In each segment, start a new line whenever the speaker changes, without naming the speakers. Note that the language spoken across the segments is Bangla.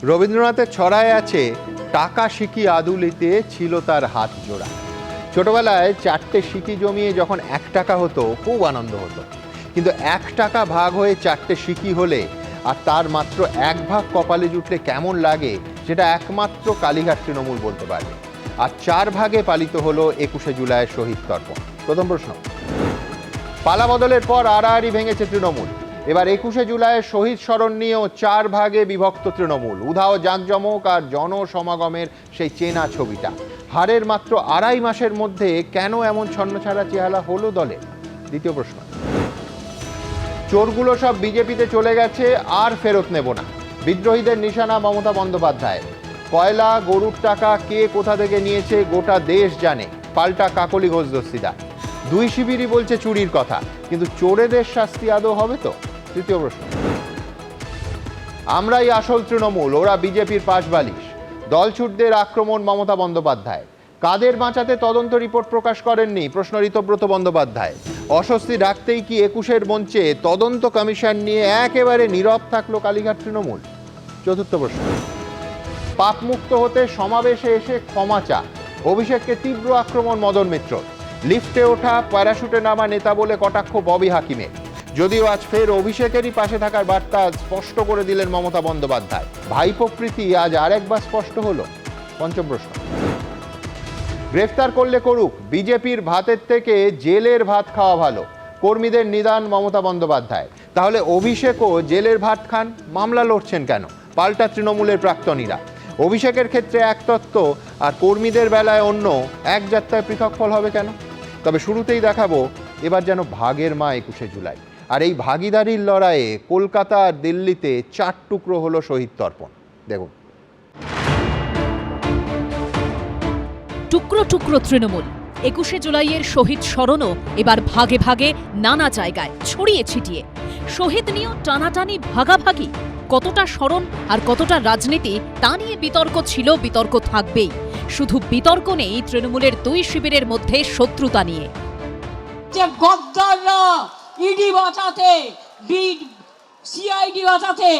রবীন্দ্রনাথের ছড়ায় আছে, টাকা সিকি আদুলিতে ছিল তার হাত জোড়া। ছোটবেলায় 4টে সিকি জমিয়ে যখন 1 টাকা হতো খুব আনন্দ হতো, কিন্তু 1 টাকা ভাগ হয়ে 4টে সিকি হলে আর তার মাত্র 1 ভাগ কপালে জুটলে কেমন লাগে সেটা একমাত্র কালীঘাট তৃণমূল বলতে পারবে। আর 4 ভাগে পালিত হলো 21শে জুলাইয়ের শহীদ তর্পণ। প্রথম প্রশ্ন, পালা বদলের পর আড়াআড়ি ভেঙেছে তৃণমূল। এবার 21শে জুলাইয়ের শহীদ স্মরণ নিয়েও 4 ভাগে বিভক্ত তৃণমূল। উধাও জাঁকজমক আর জনসমাগমের সেই চেনা ছবিটা। হারের মাত্র 2.5 মাসের মধ্যে কেন এমন ছন্নছাড়া চেহারা হলো দলে? দ্বিতীয় প্রশ্ন, চোরগুলো সব বিজেপিতে চলে গেছে, আর ফেরত নেব না, বিদ্রোহীদের নিশানা মমতা বন্দ্যোপাধ্যায়। কয়লা গরুর টাকা কে কোথা থেকে নিয়েছে গোটা দেশ জানে, পাল্টা কাকলি ঘোষ দস্তিদার। 2 শিবিরই বলছে চুরির কথা, কিন্তু চোরেদের শাস্তি আদৌ হবে তো? তৃতীয় প্রশ্ন, আমরাই আসল তৃণমূল, ওরা বিজেপির পাশ বালিশ। দলছুটদের আক্রমণ মমতা বন্দ্যোপাধ্যায়। কাদের বাঁচাতে তদন্ত রিপোর্ট প্রকাশ করেননি? প্রশ্ন ঋতব্রত বন্দ্যোপাধ্যায়। অস্বস্তি ডাকতেই কি 21-এর মঞ্চে তদন্ত কমিশন নিয়ে একেবারে নীরব থাকলো কালীঘাট তৃণমূল? চতুর্থ প্রশ্ন, পাপমুক্ত হতে সমাবেশে এসে ক্ষমা চা। অভিষেককে তীব্র আক্রমণ মদন মিত্র। লিফটে ওঠা, প্যারাশুটে নামা নেতা বলে কটাক্ষ ববি হাকিমের। যদিও আজ ফের অভিষেকেরই পাশে থাকার বার্তা স্পষ্ট করে দিলেন মমতা বন্দ্যোপাধ্যায়। ভাইপো প্রীতি আজ আরেকবার স্পষ্ট হলো। পঞ্চম প্রশ্ন, গ্রেফতার করলে করুক, বিজেপির ভাতের থেকে জেলের ভাত খাওয়া ভালো, কর্মীদের নিদান মমতা বন্দ্যোপাধ্যায়। তাহলে অভিষেকও জেলের ভাত খান, মামলা লড়ছেন কেন? পাল্টা তৃণমূলের প্রাক্তনীরা। অভিষেকের ক্ষেত্রে এক তত্ত্ব আর কর্মীদের বেলায় অন্য, এক যাত্রায় পৃথক ফল হবে কেন? তবে শুরুতেই দেখাবো এবার যেন ভাগের মা 21শে জুলাই। আর এই ভাগিদারির লড়াইয়ে কলকাতা আর দিল্লিতে 4 টুকরো হলো শহীদ তর্পণ। দেখুন,
টুকরো টুকরো তৃণমূল। 21শে জুলাইয়ের শহীদ স্মরণও এবার ভাগে ভাগে নানা জায়গায় ছড়িয়ে ছিটিয়ে। শহীদ নিয়েও টানাটানি, ভাগাভাগি। কতটা স্মরণ আর কতটা রাজনীতি তা নিয়ে বিতর্ক ছিল, বিতর্ক থাকবেই। শুধু বিতর্ক নেই তৃণমূলের 2 শিবিরের মধ্যে শত্রুতা নিয়ে।
যে গদ্দাররা ইডি বাঁচাতে, সিআইডি বাঁচাতে,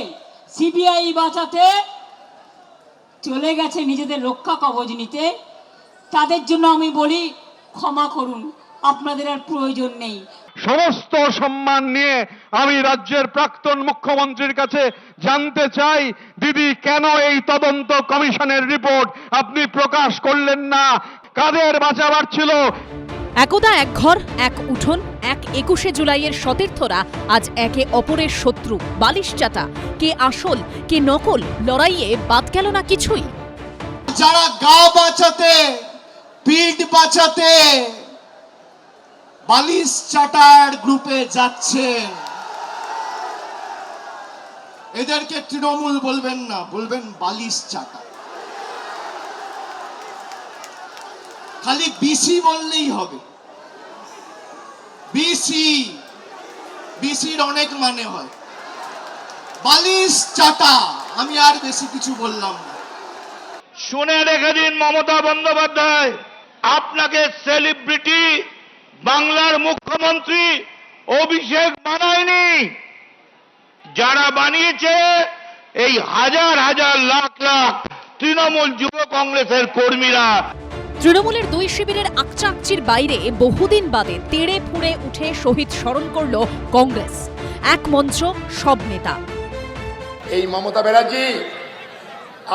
সিবিআই বাঁচাতে চলে গেছে নিজেদের রক্ষা কবচ নিতে, তাদের জন্য আমি বলি ক্ষমা করুন, আপনাদের আর প্রয়োজন নেই।
সমস্ত সম্মান নিয়ে আমি রাজ্যের প্রাক্তন মুখ্যমন্ত্রীর কাছে জানতে চাই, দিদি কেন এই তদন্ত কমিশনের রিপোর্ট আপনি প্রকাশ করলেন না? কাদের বাঁচাবার ছিল?
একদা এক ঘর, এক উঠোন, এক 21শে জুলাইয়ের সতীর্থরা আজ একে অপরের শত্রু, বালিশ চাটা। কে আসল কে নকল, লড়াইয়ে বাদ গেল না কিছুই।
যারা গা বাঁচাতে, পিঠ বাঁচাতে বালিশ চাটার গ্রুপে যাচ্ছে, এদেরকে তৃণমূল বলবেন না, বলবেন বালিশ চাটা। খালি বিসি বললেই হবে। বিসির অনেক মানে হয়, বালিশ চাটা। আমি আর বেশি কিছু বললাম না।
শুনে রেখে দিন মমতা বন্দ্যোপাধ্যায়, আপনাকে সেলিব্রিটি বাংলার মুখ্যমন্ত্রী অভিষেক বানায়নি। যারা বানিয়েছে এই হাজার হাজার লাখ লাখ তৃণমূল যুব কংগ্রেসের কর্মীরা।
তৃণমূলের 2 শিবিরের আকচাকচির বাইরে বহুদিন বাদে তেড়ে ফুঁড়ে উঠে শহীদ স্মরণ করল কংগ্রেস। এক মঞ্চ, সব নেতা।
এই মমতা ব্যানার্জি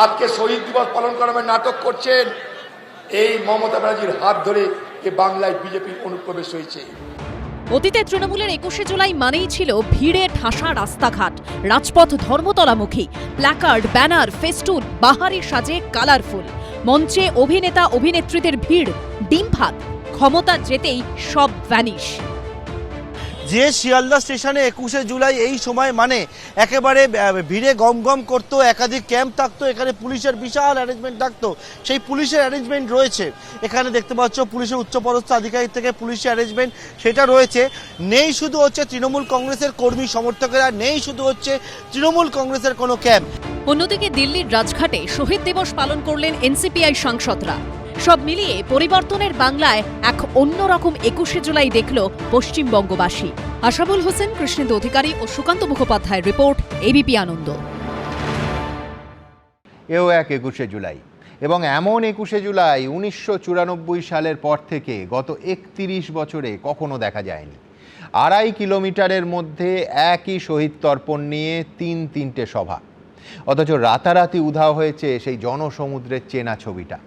আজকে শহীদ দিবস পালন করার নাটক করছেন। এই মমতা ব্যানার্জির হাত ধরে এ বাংলায় বিজেপির অনুপ্রবেশ হয়েছে।
অতীতে তৃণমূলের 21শে জুলাই মানেই ছিল ভিড়ে ঠাসা রাস্তাঘাট, রাজপথ ধর্মতলামুখী, প্ল্যাকার্ড, ব্যানার, ফেস্টুন, বাহারি সাজে কালারফুল। মঞ্চে অভিনেতা অভিনেত্রীদের ভিড়, ডিম ভাত। ক্ষমতা যেতেই সব ভ্যানিশ।
যে শিয়ালদা স্টেশনে 21শে জুলাই এই সময় মানে একেবারে ভিড়ে গম গম করতো, একাধিক ক্যাম্প থাকতো, এখানে পুলিশের বিশাল অ্যারেঞ্জমেন্ট থাকতো। সেই পুলিশের অ্যারেঞ্জমেন্ট রয়েছে, এখানে দেখতে পাচ্ছ পুলিশের উচ্চপদস্থ আধিকারিক থেকে পুলিশের অ্যারেঞ্জমেন্ট সেটা রয়েছে। নেই শুধু হচ্ছে তৃণমূল কংগ্রেসের কর্মী সমর্থকেরা, নেই শুধু হচ্ছে তৃণমূল কংগ্রেসের কোনো ক্যাম্প।
অন্যদিকে দিল্লির রাজঘাটে শহীদ দিবস পালন করলেন এনসিপিআই সাংসদরা। সব মিলিয়ে পরিবর্তনের বাংলায় এক অন্যরকম 21শে জুলাই দেখল পশ্চিমবঙ্গবাসী। আশাবুল হোসেন, কৃষ্ণেন্দু অধিকারী ও সুকান্ত মুখোপাধ্যায়ের রিপোর্ট, এবিপি আনন্দ।
এও এক 21শে জুলাই, এবং এমন 21শে জুলাই 1994 সালের পর থেকে গত 31 বছরে কখনো দেখা যায়নি। 2.5 কিলোমিটারের মধ্যে একই শহীদ তর্পণ নিয়ে তিনটে সভা, অথচ রাতারাতি উধাও হয়েছে সেই জনসমুদ্রের চেনা ছবিটা।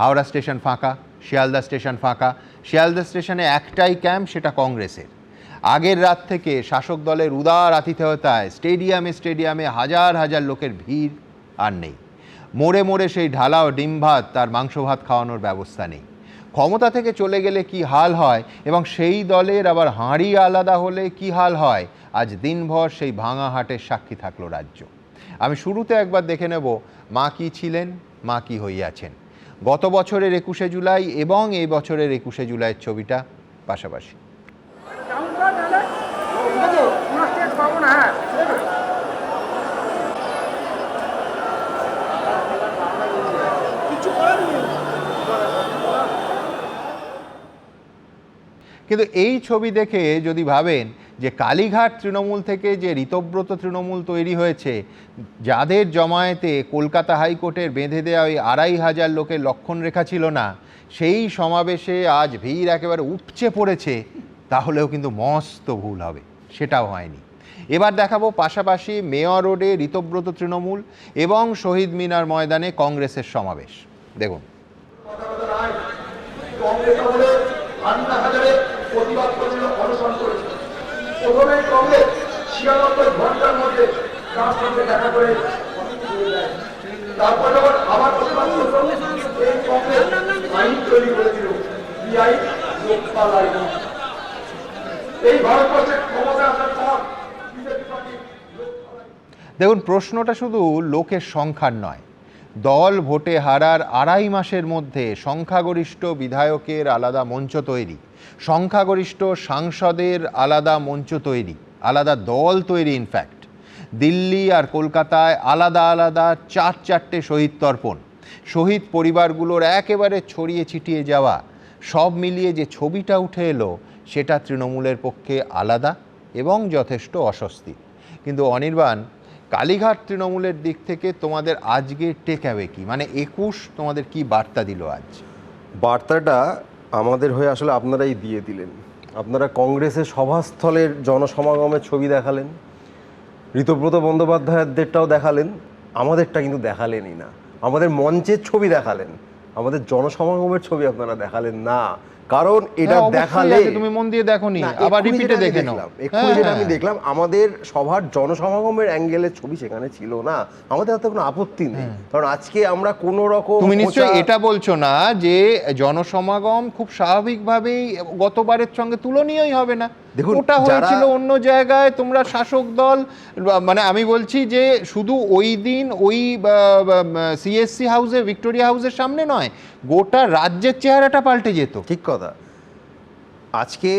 হাওড়া স্টেশন ফাঁকা, শিয়ালদা স্টেশন ফাঁকা। শিয়ালদা স্টেশনে একটাই ক্যাম্প, সেটা কংগ্রেসের। আগের রাত থেকে শাসক দলের উদার আতিথেয়তায় স্টেডিয়ামে হাজার হাজার লোকের ভিড় আর নেই। মোড়ে মোড়ে সেই ঢালাও ডিম ভাত তার মাংস ভাত খাওয়ানোর ব্যবস্থা নেই। ক্ষমতা থেকে চলে গেলে কি হাল হয়, এবং সেই দলের আবার হাঁড়ি আলাদা হলে কি হাল হয়, আজ দিনভর সেই ভাঙা হাটের সাক্ষী থাকলো রাজ্য। আমি শুরুতে একবার দেখে নেব মা কি ছিলেন, মা কি হইয়াছেন। গত বছরের 21শে জুলাই এবং এই বছরের 21শে জুলাইয়ের ছবিটা পাশাপাশি। কিন্তু এই ছবি দেখে যদি ভাবেন যে কালীঘাট তৃণমূল থেকে যে ঋতব্রত তৃণমূল তৈরি হয়েছে, যাদের জমায়েতে কলকাতা হাইকোর্টের বেঁধে দেওয়া ওই 2,500 লোকের লক্ষণ রেখা ছিল না, সেই সমাবেশে আজ ভিড় একেবারে উপচে পড়েছে, তাহলেও কিন্তু মস্ত ভুল হবে। সেটাও হয়নি। এবার দেখাবো পাশাপাশি মেয়র রোডে ঋতব্রত তৃণমূল এবং শহীদ মিনার ময়দানে কংগ্রেসের সমাবেশ। দেখুন।
প্রতিবাদ করেছিল, অনশন করেছিল। প্রথমে কংগ্রেস 96 ঘন্টার মধ্যে তার সঙ্গে দেখা করে, তারপর যখন আবার প্রতিবাদ করল, এই কংগ্রেস আইন তৈরি করেছিল, বিআইন, লোকপাল আইন। এই ভারতবর্ষের ক্ষমতা আসার পর বিজেপি পার্টি
দেখুন, প্রশ্নটা শুধু লোকের সংখ্যার নয়, দল ভোটে হারার 2.5 মাসের মধ্যে সংখ্যাগরিষ্ঠ বিধায়কের আলাদা মঞ্চ তৈরি, সংখ্যাগরিষ্ঠ সাংসদের আলাদা মঞ্চ তৈরি, আলাদা দল তৈরি। ইনফ্যাক্ট দিল্লি আর কলকাতায় আলাদা আলাদা 4-4টে শহীদ তর্পণ, শহীদ পরিবারগুলোর একেবারে ছড়িয়ে ছিটিয়ে যাওয়া, সব মিলিয়ে যে ছবিটা উঠে এলো, সেটা তৃণমূলের পক্ষে আলাদা এবং যথেষ্ট অস্বস্তি। কিন্তু অনির্বাণ, কালীঘাট তৃণমূলের দিক থেকে তোমাদের আজকে টেক অ্যাওয়ে কি, মানে 21 তোমাদের কি বার্তা দিল আজ?
বার্তাটা আমাদের হয়ে আসলে আপনারাই দিয়ে দিলেন। আপনারা কংগ্রেসের সভাস্থলের জনসমাগমের ছবি দেখালেন, ঋতব্রত বন্দ্যোপাধ্যায়দেরটাও দেখালেন, আমাদেরটা কিন্তু দেখালেনই না। আমাদের মঞ্চের ছবি দেখালেন, আমাদের জনসমাগমের ছবি আপনারা দেখালেন না। কারণ এটা দেখালে
তুমি মন দিয়ে দেখোনি, আবার রিপিটে দেখে নাও।
এক্ষুনি যেটা আমি দেখলাম, আমাদের সভার জনসমাগমের অ্যাঙ্গেলের ছবি সেখানে ছিল না। আমাদের হাতে কোনো আপত্তি নেই, কারণ আজকে আমরা কোনো রকম,
তুমি নিশ্চয়ই এটা বলছো না যে জনসমাগম খুব স্বাভাবিকভাবেই গতবারের সঙ্গে তুলনীয়ই হবে না?
দেখুন,
ওটা হয়েছিল অন্য জায়গায়, তোমরা শাসক দল, মানে আমি বলছি যে শুধু ওই দিন ওই সিএসসি হাউসে, ভিক্টোরিয়া হাউসের সামনে নয়, গোটা রাজ্যের চেহারাটা পাল্টে যেত।
ঠিক কথা। আজকে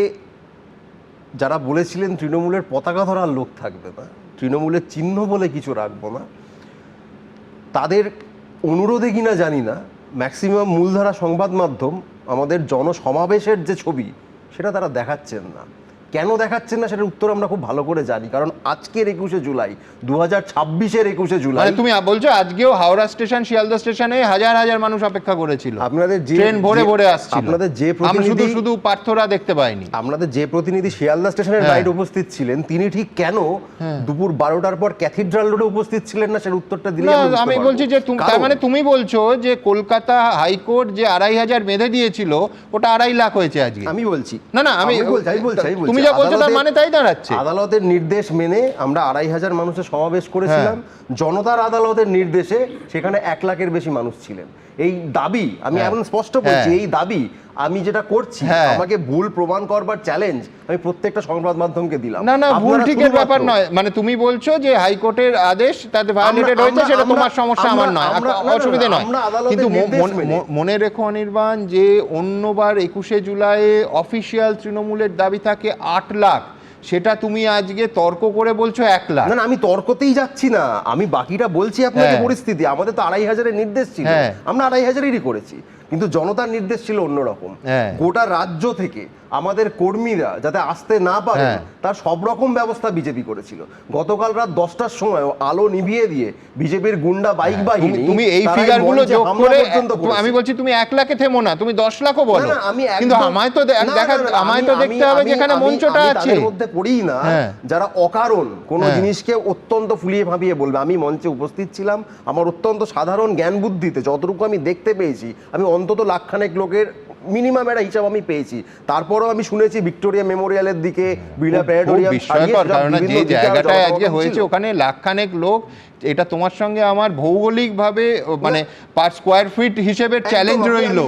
যারা বলেছিলেন তৃণমূলের পতাকা ধরার লোক থাকবে না, তৃণমূলের চিহ্ন বলে কিছু রাখবো না, তাদের অনুরোধে কিনা জানি না, ম্যাক্সিমাম মূলধারা সংবাদ মাধ্যম আমাদের জনসমাবেশের যে ছবি সেটা তারা দেখাচ্ছেন না। কেন দেখাচ্ছেন না সেটার উত্তর আমরা খুব ভালো করে জানি। কারণ আজকের 21শে জুলাই, 2026-এর 21শে জুলাই,
তুমি বলছো আজকেও হাওড়া স্টেশন, শিয়ালদা স্টেশনে হাজার হাজার মানুষ অপেক্ষা করেছিল,
আপনাদের যে
ট্রেন ভরে ভরে আসছিল,
আপনাদের যে
প্রতিনিধি, শুধু পার্থরা দেখতে পাইনি।
আপনাদের যে প্রতিনিধি শিয়ালদা স্টেশনের বাইরে উপস্থিত ছিলেন, তিনি ঠিক কেন দুপুর 12টার পর ক্যাথিড্রাল রোডে উপস্থিত ছিলেন না, সেটার উত্তরটা দিলে
আমি বলছি যে তার মানে তুমি বলছো যে কলকাতা হাইকোর্ট যে 2,500 বেঁধে দিয়েছিল, ওটা 2.5 লাখ হয়েছে আজকে।
আমি বলছি
না, আমি তুমি যা বলছো তার মানে তাই দাঁড়াচ্ছে।
আদালতের নির্দেশ মেনে আমরা 2,500 মানুষের সমাবেশ করেছিলাম। জনতার আদালতের নির্দেশে সেখানে 1 লাখের বেশি মানুষ ছিলেন। এই দাবি আমি এখন স্পষ্ট বলছি, এই দাবি আমি যেটা করছি, আমাকে ভুল প্রমাণ করবার চ্যালেঞ্জ আমি প্রত্যেকটা সংবাদ মাধ্যমকে দিলাম।
না, ভুল ঠিকের ব্যাপার নয়, মানে তুমি বলছো যে হাইকোর্টের আদেশ তাতে ভায়োলেটেড হয়েছে, সেটা তোমার সমস্যা, আমার নয়, অসুবিধা নয়। কিন্তু মনে রেখো অনির্বাণ, যে অন্যবার 21শে জুলাই অফিসিয়াল তৃণমূলের দাবি থাকে 8 লাখ, সেটা তুমি আজকে তর্ক করে বলছো 1 লাখ।
না, আমি তর্কতেই যাচ্ছি না, আমি বাকিটা বলছি আপনাকে। পরিস্থিতি আমাদের তো 2,500-এর নির্দেশ ছিল, আমরা 2,500-এরই করেছি, কিন্তু জনতার নির্দেশ ছিল অন্যরকম। গোটা রাজ্য থেকে আমাদের কর্মীরা যাতে আসতে না পারে তার সব রকম ব্যবস্থা বিজেপি করেছিল। গতকাল রাত 10টার সময় আলো নিভিয়ে দিয়ে বিজেপির গুন্ডা বাইক বাহিনী,
তুমি এই ফিগারগুলো যোগ করে, আমি বলছি তুমি 1 লাখে থেমো না, তুমি 10 লাখও বলো, কিন্তু আমায় তো দেখতে হবে যেখানে মঞ্চটা আছে।
তাদের মধ্যে পড়ি না যারা অকারণ কোনো জিনিসকে অত্যন্ত ফুলিয়ে ভাবিয়ে বলবে। আমি মঞ্চে উপস্থিত ছিলাম, আমার অত্যন্ত সাধারণ জ্ঞান বুদ্ধিতে যতটুকু আমি দেখতে পেয়েছি, আমি অন্তত লাখখানেক লোকের মিনিমাম একটা হিসাব আমি পেয়েছি। তারপরেও আমি শুনেছি ভিক্টোরিয়া মেমোরিয়ালের দিকে, বিড়লা প্যারাডোরিয়াম,
বিস্ময়কর, কারণ যে জায়গাটায় আজকে হয়েছে ওখানে লাখখানেক লোক, এটা তোমার সঙ্গে আমার ভৌগোলিকভাবে মানে পার স্কয়ার ফিট হিসেবে চ্যালেঞ্জ রইল।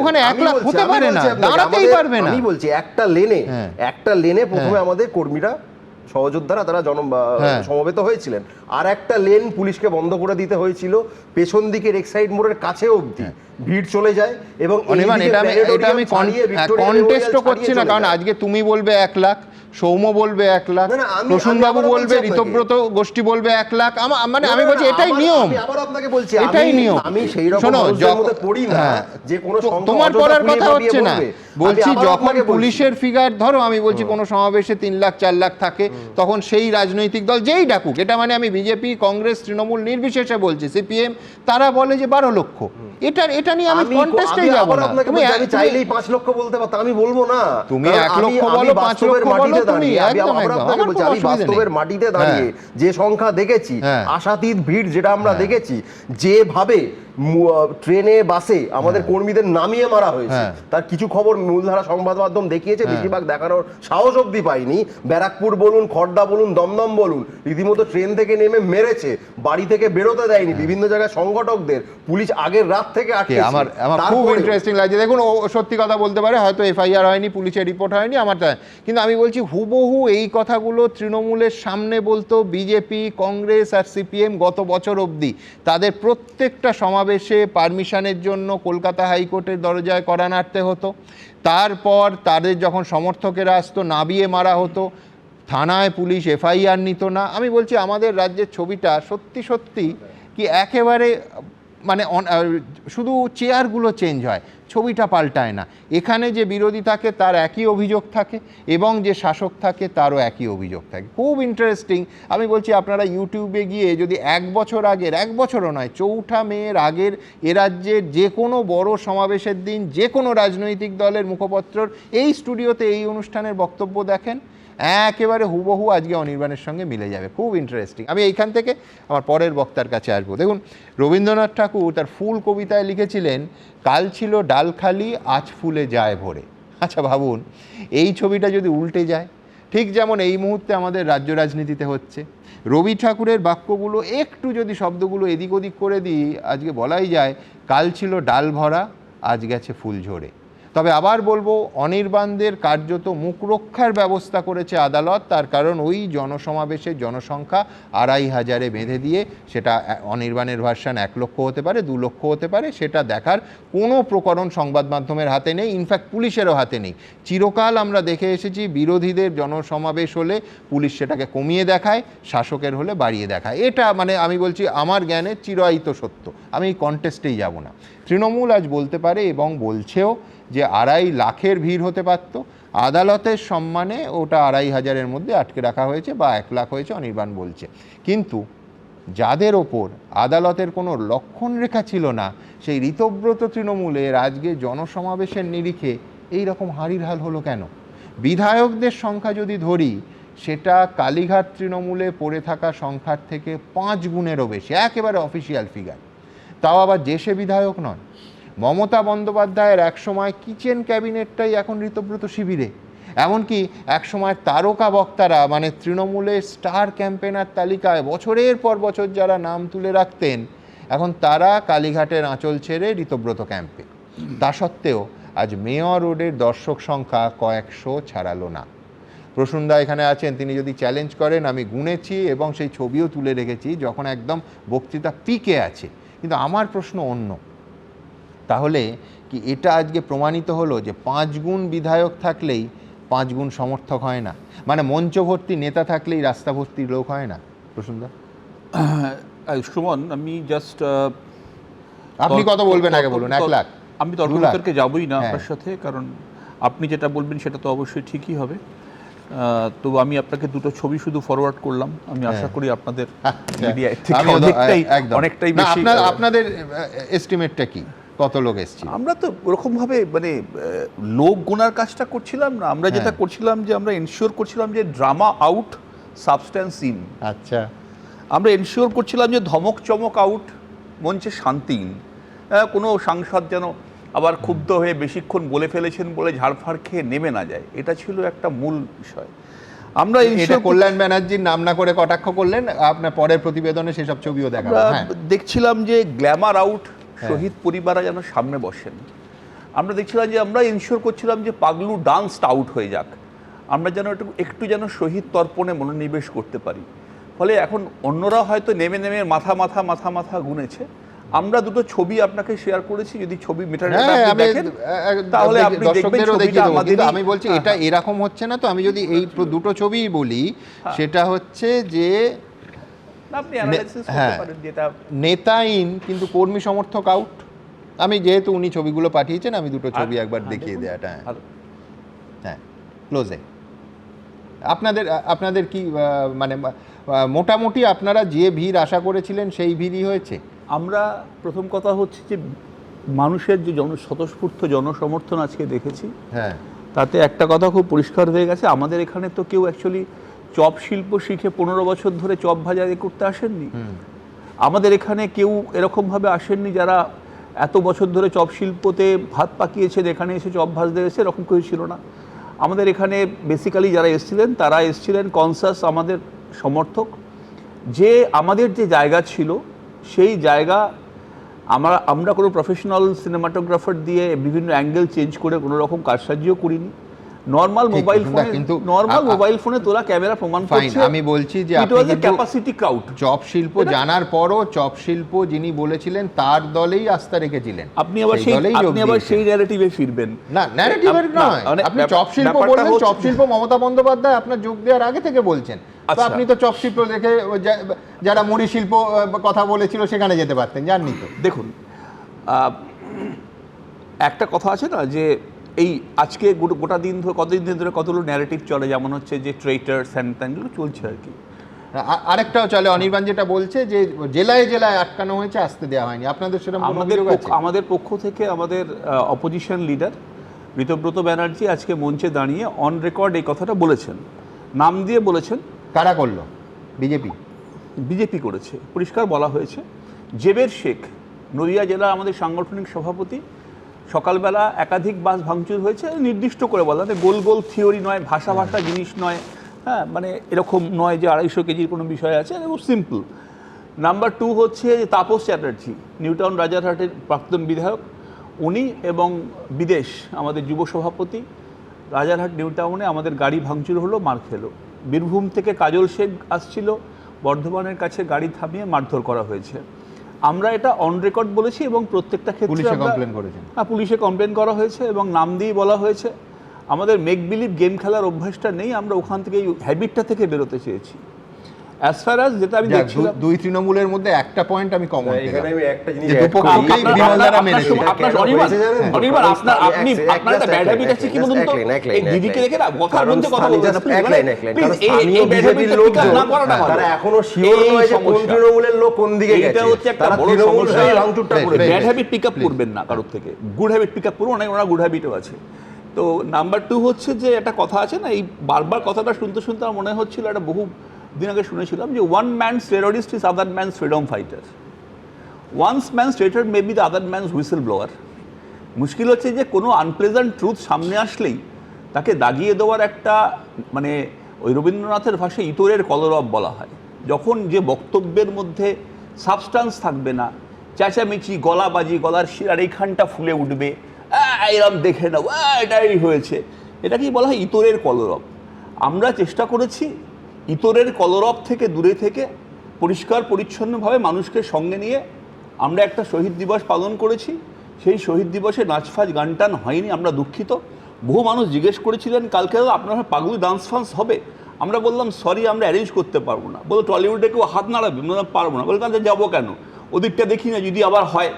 ওখানে 1 লাখ হতে পারে না, দাঁড়াতেই পারবে না।
আমি বলছি একটা লেনে প্রথমে আমাদের কর্মীরা, সহযোদ্ধারা তারা সমবেত হয়েছিলেন, আর একটা লেন পুলিশকে বন্ধ করে দিতে হয়েছিল পেছন দিকের এক্সাইড মোড়ের কাছে অবধি ভিড় চলে যায়। এবং
এটা আমি কন্টেস্টও করছি না, কারণ আজকে তুমি বলবে 1 লাখ, সৌম্য বলবে 1 লাখ, প্রসূনবাবু বলবে, ঋতব্রত গোষ্ঠী বলবে 1 লাখ, মানে আমি বলছি এটাই নিয়ম।
আবার আপনাকে বলছি
এটাই নিয়ম।
আমি সেই রকম মানুষদের মধ্যে পড়ি না যে কোনো
তোমার পড়ার কথা হচ্ছে না, বলছি যখন পুলিশের ফিগার ধরো, আমি বলছি কোনো সমাবেশে 3 লাখ 4 লাখ থাকে, তখন সেই রাজনৈতিক দল যেই ডাকুক, এটা মানে আমি বিজেপি, কংগ্রেস, তৃণমূল নির্বিশেষে বলছি, সিপিএম, তারা বলে যে 12 লক্ষ। এটা নিয়ে আমি কন্টেস্টেই যাব না।
তুমি চাইলেই 5 লক্ষ বলতে পারো, আমি বলবো না।
তুমি 1 লক্ষ বলো, 5 লক্ষ বলো, তুমি একদম
আমি বাস্তবের মাটিতে দাঁড়িয়ে যে সংখ্যা দেখেছি, আশাতীত ভিড় যেটা আমরা দেখেছি, যেভাবে ট্রেনে বাসে আমাদের কর্মীদের নামিয়ে মারা হয়েছে, তার কিছু খবর মূলধারা সংবাদ মাধ্যম দেখিয়েছে, বেশিরভাগ দেখানোর সাহস অব্দি পাইনি। ব্যারাকপুর বলুন, খড়দা বলুন, দমদম বলুন, রীতিমতো ট্রেন থেকে নেমে মেরেছে, বাড়ি থেকে বেরোতে দেয়নি, বিভিন্ন জায়গায় সংগঠকদের পুলিশ আগের রাত থেকে আটকে।
আমার খুব ইন্টারেস্টিং লাগছে। দেখুন, ও সত্যি কথা বলতে পারে, হয়তো এফআইআর হয়নি, পুলিশের রিপোর্ট হয়নি, আমার কিন্তু আমি বলছি হুবহু এই কথাগুলো তৃণমূলের সামনে বলতো বিজেপি, কংগ্রেস আর সিপিএম গত বছর অবধি। তাদের প্রত্যেকটা সমাবেশে পারমিশনের জন্য কলকাতা হাইকোর্টের দরজায় কড়া নাড়তে হতো, তারপর তাদের যখন সমর্থকেরা আসতো নাবিয়ে মারা হতো, থানায় পুলিশ এফআইআর নিত না। আমি বলছি আমাদের রাজ্যের ছবিটা সত্যি সত্যি কি একেবারে মানে শুধু চেয়ারগুলো চেঞ্জ হয়, ছবিটা পাল্টায় না। এখানে যে বিরোধী থাকে তার একই অভিযোগ থাকে, এবং যে শাসক থাকে তারও একই অভিযোগ থাকে। খুব ইন্টারেস্টিং। আমি বলছি আপনারা ইউটিউবে গিয়ে যদি 1 বছর আগের, 1 বছরও নয়, 4 মের আগের এ রাজ্যের যে কোনো বড় সমাবেশের দিন যে কোনো রাজনৈতিক দলের মুখপত্রর এই স্টুডিওতে এই অনুষ্ঠানের বক্তব্য দেখেন, একেবারে হুবহু আজকে অনির্বাণের সঙ্গে মিলে যাবে। খুব ইন্টারেস্টিং। আমি এইখান থেকে আমার পরের বক্তার কাছে আসবো। দেখুন, রবীন্দ্রনাথ ঠাকুর তার ফুল কবিতায় লিখেছিলেন, কাল ছিল ডাল খালি, আজ ফুলে যায় ভরে। আচ্ছা ভাবুন, এই ছবিটা যদি উল্টে যায়, ঠিক যেমন এই মুহূর্তে আমাদের রাজ্য রাজনীতিতে হচ্ছে, রবি ঠাকুরের বাক্যগুলো একটু যদি শব্দগুলো এদিক ওদিক করে দিই, আজকে বলাই যায় কাল ছিল ডাল ভরা, আজ গেছে ফুল ঝরে। তবে আবার বলবো, অনির্বাণদের কার্যত মুখ রক্ষার ব্যবস্থা করেছে আদালত, তার কারণ ওই জনসমাবেশের জনসংখ্যা 2,500-এ বেঁধে দিয়ে, সেটা অনির্বাণের ভার্সান 1 লক্ষ হতে পারে, 2 লক্ষ হতে পারে, সেটা দেখার কোনো প্রকরণ সংবাদ মাধ্যমের হাতে নেই, ইনফ্যাক্ট পুলিশেরও হাতে নেই। চিরকাল আমরা দেখে এসেছি বিরোধীদের জনসমাবেশ হলে পুলিশ সেটাকে কমিয়ে দেখায়, শাসকের হলে বাড়িয়ে দেখায়। এটা মানে আমি বলছি আমার জ্ঞানে চিরায়িত সত্য, আমি এই কন্টেস্টেই যাব না। তৃণমূল আজ বলতে পারে এবং বলছেও যে 2.5 লাখের ভিড় হতে পারত, আদালতের সম্মানে ওটা 2,500-এর মধ্যে আটকে রাখা হয়েছে বা 1 লাখ হয়েছে, অনির্বাণ বলছে। কিন্তু যাদের ওপর আদালতের কোনো লক্ষণ রেখা ছিল না, সেই ঋতব্রত তৃণমূলের আজকে জনসমাবেশের নিরিখে এই রকম হাঁড়ির হাল হলো কেন? বিধায়কদের সংখ্যা যদি ধরি, সেটা কালীঘাট তৃণমূলে পড়ে থাকা সংখ্যার থেকে 5 গুণেরও বেশি, একেবারে অফিসিয়াল ফিগার। তাও আবার যে সে বিধায়ক নন। মমতা বন্দ্যোপাধ্যায়ের একসময় কিচেন ক্যাবিনেটটাই এখন ঋতব্রত শিবিরে। এমনকি একসময় তারকা বক্তারা, মানে তৃণমূলের স্টার ক্যাম্পেনার তালিকায় বছরের পর বছর যারা নাম তুলে রাখতেন, এখন তারা কালীঘাটের আঁচল ছেড়ে ঋতব্রত ক্যাম্পে। তা সত্ত্বেও আজ মেয়র রোডের দর্শক সংখ্যা কয়েকশো ছাড়ালো না। প্রসূনদা এখানে আছেন, তিনি যদি চ্যালেঞ্জ করেন, আমি গুনেছি এবং সেই ছবিও তুলে রেখেছি যখন একদম বক্তৃতা পিকে আছে। কিন্তু আমার প্রশ্ন অন্য, তাহলে কি এটা আজকে প্রমাণিত হলো যে 5 গুণ বিধায়ক থাকলেই 5 গুণ সমর্থক হয় না? মানে মঞ্চ ভর্তি নেতা থাকলেই রাস্তা ভর্তি লোক হয় না? প্রসূনদা,
সুমন, আমি জাস্ট
আপনি কত বলবেন আগে বলুন। 1 লাখ?
আমি
2 লাখ?
তর্কে যাবই না
হ্যাঁ।
আপনার সাথে, কারণ আপনি যেটা বলবেন সেটা তো অবশ্যই ঠিকই হবে। তো আমি আপনাকে দুটো ছবি শুধু ফরওয়ার্ড করলাম। আমি আশা করি আপনাদের মিডিয়া থেকে অনেকটাই বেশি।
আপনাদের এস্টিমেটটা কি, কত লোক এসেছিল?
আমরা তো ওরকমভাবে মানে লোক গোনার কাজটা করছিলাম না। আমরা যেটা করছিলাম যে আমরা এনশিওর করছিলাম যে ড্রামা আউট, সাবস্ট্যান্স ইন।
আচ্ছা,
আমরা এনশিওর করছিলাম যে ধমক চমক আউট, মঞ্চে শান্তি ইন। কোনো সাংসদ যেন আবার ক্ষুব্ধ হয়ে বেশিক্ষণ বলে ফেলেছেন বলে ঝাড়ফাড় খেয়ে নেমে না যায়, এটা ছিল একটা মূল বিষয়। আমরা
এটা কল্যাণ ব্যানার্জির নাম না করে কটাক্ষ করলেন, আপনার পরের প্রতিবেদনে সেসব ছবিও দেখাবেন। হ্যাঁ,
দেখছিলাম যে গ্ল্যামার আউট, শহীদ পরিবাররা যেন সামনে বসেন। আমরা দেখছিলাম যে আমরা ইনশিওর করছিলাম যে পাগলু ডান্সড আউট হয়ে যাক, আমরা যেন একটু যেন শহীদ তর্পণে মনোনিবেশ করতে পারি। ফলে এখন অন্যরা হয়তো নেমে নেমে মাথা মাথা মাথা মাথা গুনেছে। আমরা দুটো ছবি আপনাকে শেয়ার করেছি, যদি ছবি মিটারে দেখেন তাহলে আপনি দেখবেন ছবিটা আমাদের।
আমি বলছি এটা এরকম হচ্ছে না তো? আমি যদি এই দুটো ছবি বলি, সেটা হচ্ছে যে
আপনি অ্যানালাইসিস করতে পারেন যেটা
নেতা ইন কিন্তু কর্মী সমর্থক আউট। আমি যেহেতু উনি ছবিগুলো পাঠিয়েছেন, আমি দুটো ছবি একবার দেখিয়ে দেওয়াটা। হ্যাঁ, ক্লোজে আপনাদের কি মানে মোটামুটি আপনারা যে ভিড় আশা করেছিলেন সেই ভিড়ই হয়েছে?
আমরা প্রথম কথা হচ্ছে যে মানুষের যে স্বতঃস্ফূর্ত জনসমর্থন আজকে দেখেছি,
হ্যাঁ,
তাতে একটা কথা খুব পরিষ্কার হয়ে গেছে, আমাদের এখানে তো কেউ অ্যাকচুয়ালি চপ শিল্প শিখে 15 বছর ধরে চপ ভাজা করতে আসেননি। আমাদের এখানে কেউ এরকমভাবে আসেননি যারা এত বছর ধরে চপ শিল্পতে ভাত পাকিয়েছেন, এখানে এসে চপ ভাজতে এসে, এরকম কেউ ছিল না। আমাদের এখানে বেসিক্যালি যারা এসেছিলেন তারা এসেছিলেন কনসাস আমাদের সমর্থক। যে আমাদের যে জায়গা ছিল সেই জায়গা আমরা কোনো প্রফেশনাল সিনেমাটোগ্রাফার দিয়ে বিভিন্ন অ্যাঙ্গেল চেঞ্জ করে কোনো রকম কারসাজিও করিনি। নর্মাল মোবাইল ফোনে তোলা ক্যামেরা প্রমাণ করছে।
আমি বলছি যে
ক্যাপাসিটি ক্রাউড।
চপ শিল্প জানার পরও চপ শিল্প যিনি বলেছিলেন তার দলেই আস্থা রেখেছিলেন।
আপনি আবার সেই ন্যারেটিভে ফিরবেন
না? ন্যারেটিভের নয়, আপনি চপ শিল্প বললেন। চপ শিল্প মমতা বন্দ্যোপাধ্যায় আপনার যোগ দেওয়ার আগে থেকে বলছেন। আপনি তো চপ শিল্প দেখে যারা মুড়ি শিল্প কথা বলেছিল সেখানে যেতে পারতেন, জাননি তো।
দেখুন, একটা কথা আছে না যে এই আজকে গোটা দিন ধরে কতদিন ধরে কতগুলো ন্যারেটিভ চলে, যেমন হচ্ছে যে ট্রেটার্স অ্যান্ড ত্যানগুলো চলছে আর কি।
আরেকটাও চলে, অনির্বাণ যেটা বলছে যে জেলায় জেলায় আটকানো হয়েছে, আসতে দেওয়া হয়নি। আপনাদের সেরকম
আমাদের পক্ষ থেকে আমাদের অপোজিশন লিডার ঋতব্রত ব্যানার্জি আজকে মঞ্চে দাঁড়িয়ে অন রেকর্ড এই কথাটা বলেছেন, নাম দিয়ে বলেছেন।
কারা করলো? বিজেপি
করেছে, পরিষ্কার বলা হয়েছে। জেবের শেখ নদিয়া জেলা আমাদের সাংগঠনিক সভাপতি, সকালবেলা একাধিক বাস ভাঙচুর হয়েছে, নির্দিষ্ট করে বলা, গোল গোল থিওরি নয়, ভাষা জিনিস নয়। হ্যাঁ, মানে এরকম নয় যে 250 কেজির কোনো বিষয় আছে, খুব সিম্পল। নাম্বার 2 হচ্ছে যে তাপস চ্যাটার্জি, নিউটাউন রাজারহাটের প্রাক্তন বিধায়ক, উনি এবং বিদেশ আমাদের যুব সভাপতি, রাজারহাট নিউটাউনে আমাদের গাড়ি ভাঙচুর হলো, মার খেলো। বীরভূম থেকে কাজল শেখ আসছিল, বর্ধমানের কাছে গাড়ি থামিয়ে মারধর করা হয়েছে। আমরা এটা অন রেকর্ড বলেছি এবং প্রত্যেকটা ক্ষেত্রে পুলিশে কমপ্লেন করা হয়েছে এবং নাম দিয়ে বলা হয়েছে। আমাদের মেক বিলিভ গেম খেলার অভ্যাসটা নেই, আমরা ওখান থেকে এই হ্যাবিটটা থেকে বেরোতে চেয়েছি। অ্যাজ ফার অ্যাজ যেটা আমি দেখছিলাম,
দুই তৃণমূলের মধ্যে একটা পয়েন্ট আমি কমন
এখানে আমি একটা জিনিস
আপনার একটা ব্যাড হ্যাবিট আছে কি বলুন তো, এই দিদিকে দেখে না কথা বলতে কথা বলছেন
তারা এখনো শিওর নয় যে কোন তৃণমূলের লোক কোন দিকে গেছে।
এটা হচ্ছে একটা বড় সমস্যা। ব্যাড হ্যাবিট পিক আপ করবেন না কারোর থেকে, গুড হ্যাবিট পিক আপ করুন, ওনার গুড হ্যাবিটও আছে। তো নাম্বার 2 হচ্ছে যে একটা কথা আছে না, এই বারবার কথাটা শুনতে শুনতে আমার মনে হচ্ছিল, একটা বহু দিন আগে শুনেছিলাম যে one man's terrorist is other man's freedom fighter, one's man's traitor may be the other man's whistle blower. মুশকিল হচ্ছে যে কোনো আনপ্লেজেন্ট ট্রুথ সামনে আসলেই তাকে দাগিয়ে দেওয়ার একটা, মানে ওই রবীন্দ্রনাথের ভাষায় ইতরের কলরব বলা হয়। যখন যে বক্তব্যের মধ্যে সাবস্টান্স থাকবে না, চেঁচামেচি, গলাবাজি, গলার শিরার এইখানটা ফুলে উঠবে, এরম দেখে নাও এটাই হয়েছে, এটাকেই বলা হয় ইতরের কলরব। আমরা চেষ্টা করেছি ইতরের কলরব থেকে দূরে থেকে পরিষ্কার পরিচ্ছন্নভাবে মানুষকে সঙ্গে নিয়ে আমরা একটা শহীদ দিবস পালন করেছি। সেই শহীদ দিবসে নাচফাজ গানটান হয়নি, আমরা দুঃখিত। বহু মানুষ জিজ্ঞেস করেছিলেন কালকে আপনার পাগলু ডান্স ফান্স হবে, আমরা বললাম সরি আমরা অ্যারেঞ্জ করতে পারবো না। বলো টলিউডে কেউ হাত নাড়াবে, বললাম পারবো না। বলে তাহলে যাবো কেন, ওদিকটা দেখি না যদি আবার হয়,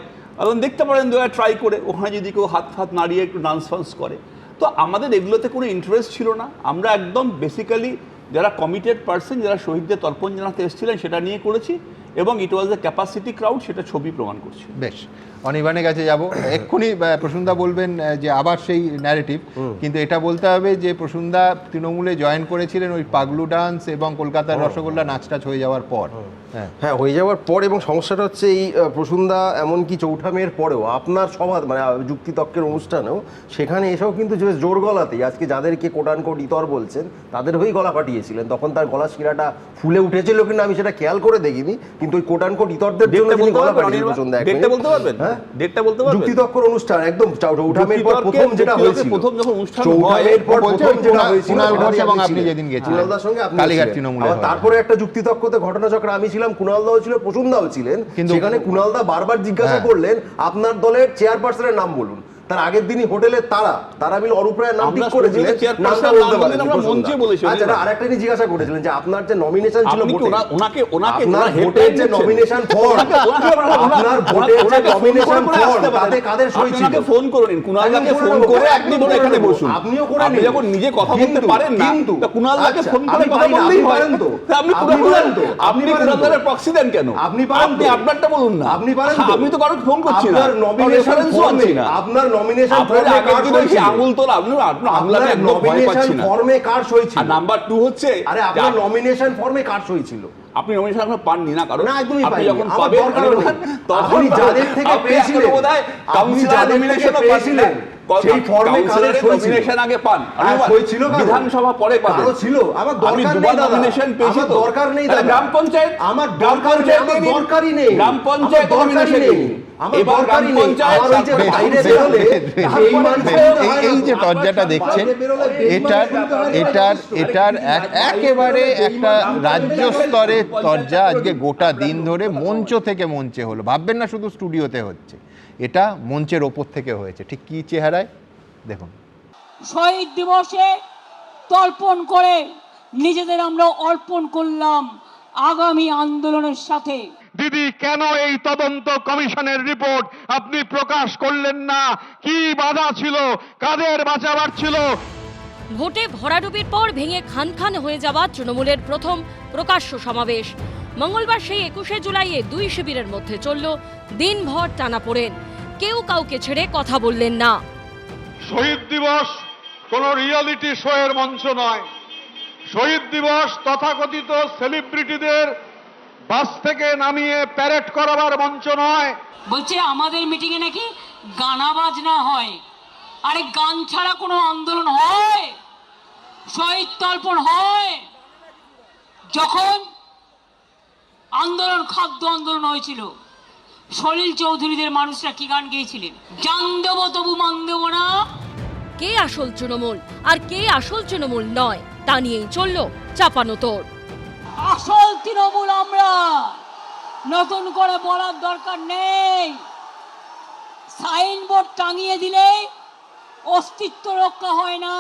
এখন দেখতে পারেন ট্রাই করে ওখানে যদি কেউ হাত ফাত নাড়িয়ে একটু ডান্স ফান্স করে। তো আমাদের এগুলোতে কোনো ইন্টারেস্ট ছিল না, আমরা একদম বেসিক্যালি যারা কমিটেড পার্সন, যারা শহীদদের তর্পণ জানাতে এসেছিলেন সেটা নিয়ে করেছি, এবং ইট ওয়াজ এ ক্যাপাসিটি ক্রাউড, সেটা ছবি প্রমাণ করছে।
বেশ, অনির্বাণের কাছে যাব এক্ষুনি। প্রসূনদা বলবেন যে আবার সেই ন্যারেটিভ, কিন্তু এটা বলতে হবে যে প্রসূনদা তৃণমূলে জয়েন করেছিলেন ওই পাগলু ডান্স এবং কলকাতার রসগোল্লা নাচটাচ হয়ে যাওয়ার পর।
হ্যাঁ, হয়ে যাওয়ার পর, এবং সমস্যাটা হচ্ছে এই প্রসূনদা এমনকি চৌঠা মেয়ের পরেও আপনার সভা মানে যুক্তিতর্কের অনুষ্ঠানেও সেখানে এসেও কিন্তু যে জোর গলাতেই আজকে যাদেরকে কোটান কোট ইতর বলছেন তাদের হয়েই গলা কাটিয়েছিলেন। তখন তার গলা শিরাটা ফুলে উঠেছিল কিনা আমি সেটা খেয়াল করে দেখিনি, কিন্তু ওই কোটান কোট ইতরদের জন্য তিনি গলা কাটিয়েছিলেন। প্রসূনদা
ডেটটা বলতে পারবেন? হ্যাঁ, ডেটটা বলতে পারবেন?
যুক্তিতর্কের অনুষ্ঠান একদম চৌঠা মেয়ের পর প্রথম যেটা হয়েছিল,
প্রথম যখন অনুষ্ঠান
চৌঠা মেয়ের পর প্রথম যেটা হয়েছিল
এবং আপনি যেদিন গেছিলেন
কুণালদার সঙ্গে আপনি
কালীঘাট তৃণমূলে,
তারপরে একটা যুক্তিতর্কতে ঘটনাচক্রে আমি ছিলাম, কুণালদাও ছিল, প্রসূনদাও ছিলেন। সেখানে কুণালদা বারবার জিজ্ঞাসা করলেন আপনার দলের চেয়ারপারসনের নাম বলুন। তার আগের দিনই হোটেলে তারা মিলে অরূপ রায়ের নাম ঠিক করেছিলেন, নামটা বলতে পারেন আমরা মঞ্চে বলেছি। আচ্ছা, আরেকটা নিয়ে জিজ্ঞাসা করেছিলেন যে আপনার যে নমিনেশন ছিল আপনার ভোটের যে নমিনেশন ফর্ম, আপনার ভোটের যে নমিনেশন ফর্ম তাতে কাদের সই ছিল?
ফোন করুন, কুণালদাকে ফোন করে আপনি ধরে এখানে বসুন।
আপনিও করে
আপনি যখন নিজে কথা বলতে পারেন না, তা কুণালদাকে ফোন করে কথা বললেই পারেন তো। আপনি কুণালদার প্রক্সি দেন কেন?
আপনি পারেন তো,
আপনারটা বলুন না।
আপনি পারেন তো।
আমি তো কারোর ফোন করছি না,
আপনার নমিনেশন ফর্মে, আপনার নমিনেশন ফর্মে কার সই ছিল?
আঙুল তোলা, আপনি একদম ভয় পাচ্ছি না।
ফর্মে কার সই ছিল?
আর নাম্বার 2 হচ্ছে,
আরে আপনার নমিনেশন ফর্মে কার সই ছিল?
আপনি নমিনেশন এখন পাননি না, কারণ
না, একদমই
আপনি
পাইনি।
যখন
আমার
পাবেন
দরকার নেই।
তখন
আপনি যাদের থেকে পেয়েছিলেন,
আপনি যাদের নমিনেশন পেয়েছিলেন সেই ফর্মে কাদের সই ছিল? নমিনেশন আগে পান,
সই ছিল
বিধানসভা পরে পাবেন।
কারো ছিল, আমার দরকার নেই দাদা।
নমিনেশন পেয়েছি তো,
দরকার নেই দাদা।
গ্রাম পঞ্চায়েত,
আমার দরকার নেই, আমার দরকারই নেই।
গ্রাম পঞ্চায়েত
দরকারই নেই, আমার দরকারই নেই। আমার ওই যে বাইরে বেরোলে
এই যে তরজাটা দেখছেন, এটার একেবারে একটা রাজ্য স্তরের তরজা আজকে গোটা দিন ধরে মঞ্চ থেকে মঞ্চে হলো। ভাববেন না শুধু স্টুডিওতে হচ্ছে, এটা মঞ্চের ওপর থেকে হয়েছে। ঠিক কি চেহারায় দেখুন।
শহীদ দিবসে তর্পণ করে নিজেদের আমরা অর্পণ করলাম আগামী আন্দোলনের সাথে।
দিদি কেন এই তদন্ত কমিশনের রিপোর্ট আপনি প্রকাশ করলেন না? কি বাধা ছিল? কাদের বাঁচাবার ছিল?
ভোটে ভরাডুবির পর ভেঙে খান খান হয়ে যাওয়া তৃণমূলের প্রথম প্রকাশ্য সমাবেশ মঙ্গলবার সেই 21শে জুলাইয়ে দুই শিবিরের মধ্যে চলল দিনভর টানাপোড়েন। কেউ কাউকে ছেড়ে কথা বললেন না।
শহীদ দিবস কোনো রিয়ালিটি শো এর মঞ্চ নয়। শহীদ দিবস তথাকথিত সেলিব্রিটিদের বাস থেকে নামিয়ে প্যারেড করাবার মঞ্চ নয়।
বলছে আমাদের মিটিংয়ে নাকি গানা বাজনা হয়। আরে গান ছাড়া কোনো আন্দোলন হয়? শহীদ তর্পণ হয়? যখন আন্দোলন খাদ্য আন্দোলন হয়েছিল, সলিল চৌধুরীদের মানুষরা কি গান গেয়েছিলেন? জান দেব তবু মান দেব না।
কে আসল তৃণমূল আর কে আসল তৃণমূল নয় তা নিয়েই চলল চাপানোতর।
আসল তৃণমূল আমরা, নতুন করে বলার দরকার নেই। সাইনবোর্ড টাঙিয়ে দিলে অস্তিত্ব রক্ষা হয় না,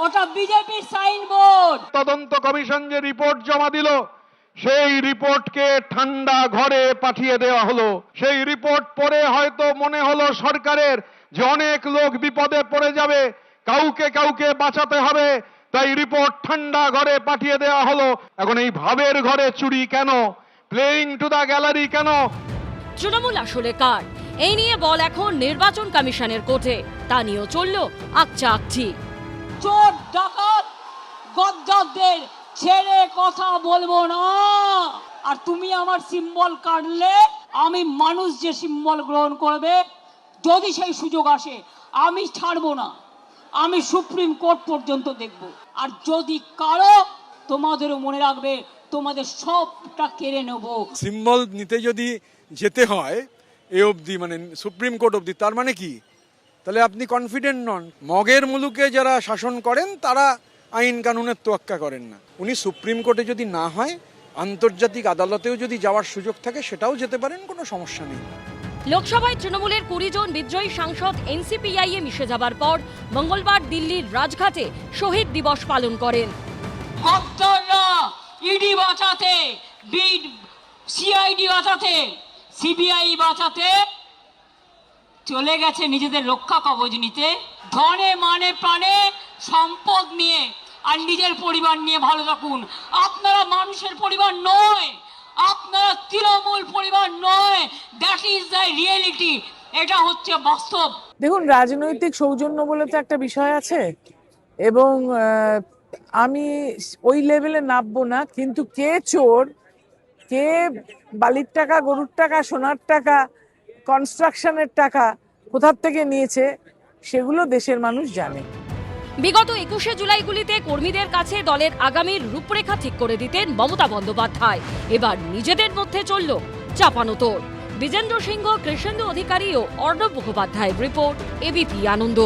ওটা বিজেপির সাইনবোর্ড।
তদন্ত কমিশন যে রিপোর্ট জমা দিল, সেই রিপোর্টকে ঠান্ডা ঘরে পাঠিয়ে দেওয়া হলো। সেই রিপোর্ট পড়ে হয়তো মনে হলো সরকারের যে অনেক লোক বিপদে পড়ে যাবে, কাউকে বাঁচাতে হবে, তাই রিপোর্ট ঠান্ডা ঘরে পাঠিয়ে দেওয়া হলো। এখন এই ভাবের ঘরে চুরি কেন? প্লেইং টু দা গ্যালারি কেন?
তৃণমূল আসলে কার এই নিয়ে বল এখন নির্বাচন কমিশনের কোর্টে। তা নিয়েও চলল আকচা আকচি।
চোর ডাকাত গদ্দারদের ছেড়ে কথা বলবো না। আর তুমি আমার সিম্বল কাটলে আমি মানুষ যে সিম্বল গ্রহণ করবে, যদি সেই সুযোগ আসে আমি ছাড়বো না, আমি সুপ্রিম কোর্ট পর্যন্ত দেখব। আর যদি কারো, তোমাদেরও মনে রাখবে, তোমাদের সবটা কেড়ে নেব।
সিম্বল নিতে যদি যেতে হয় এ অবধি, মানে সুপ্রিম কোর্ট অবধি, তার মানে কি? তাহলে আপনি কনফিডেন্ট নন। মগের মুলুকে যারা শাসন করেন তারা আইন কানুনের তোয়াক্কা করেন না। উনি সুপ্রিম কোর্টে যদি না হয়, আন্তর্জাতিক আদালতেও যদি যাওয়ার সুযোগ থাকে সেটাও যেতে পারেন, কোনো সমস্যা নেই।
লোকসভায় তৃণমূলের 20 জন বিদ্রোহী সাংসদ এনসিপিআইয়ে মিশে যাবার পর মঙ্গলবার দিল্লির রাজঘাটে শহীদ দিবস পালন করেন।
গদ্দাররা ইডি বাঁচাতে, সিআইডি বাঁচাতে, সিবিআই বাঁচাতে চলে গেছে নিজেদের রক্ষা কবচ নিতে। ধনে মানে প্রাণে সম্পদ নিয়ে আর নিজের পরিবার নিয়ে ভালো থাকুন। আপনারা মানুষের পরিবার নয়, আপনারা তৃণমূল পরিবার নয়। That is the reality. এটা হচ্ছে বাস্তব।
দেখুন, রাজনৈতিক সৌজন্য বলে তো একটা বিষয় আছে, এবং আমি ওই লেভেলে নামবো না, কিন্তু কে চোর, কে বালির টাকা, গরুর টাকা, সোনার টাকা, কনস্ট্রাকশনের টাকা কোথার থেকে নিয়েছে সেগুলো দেশের মানুষ জানে।
বিগত 21শে জুলাইগুলিতে কর্মীদের কাছে দলের আগামীর রূপরেখা ঠিক করে দিতেন মমতা বন্দ্যোপাধ্যায়। এবার নিজেদের মধ্যে চলল চাপানোতোড়। বিজেন্দ্র সিংহ, কৃষ্ণেন্দু অধিকারী ও অর্ণব মুখোপাধ্যায়ের রিপোর্ট, এবিপি আনন্দ।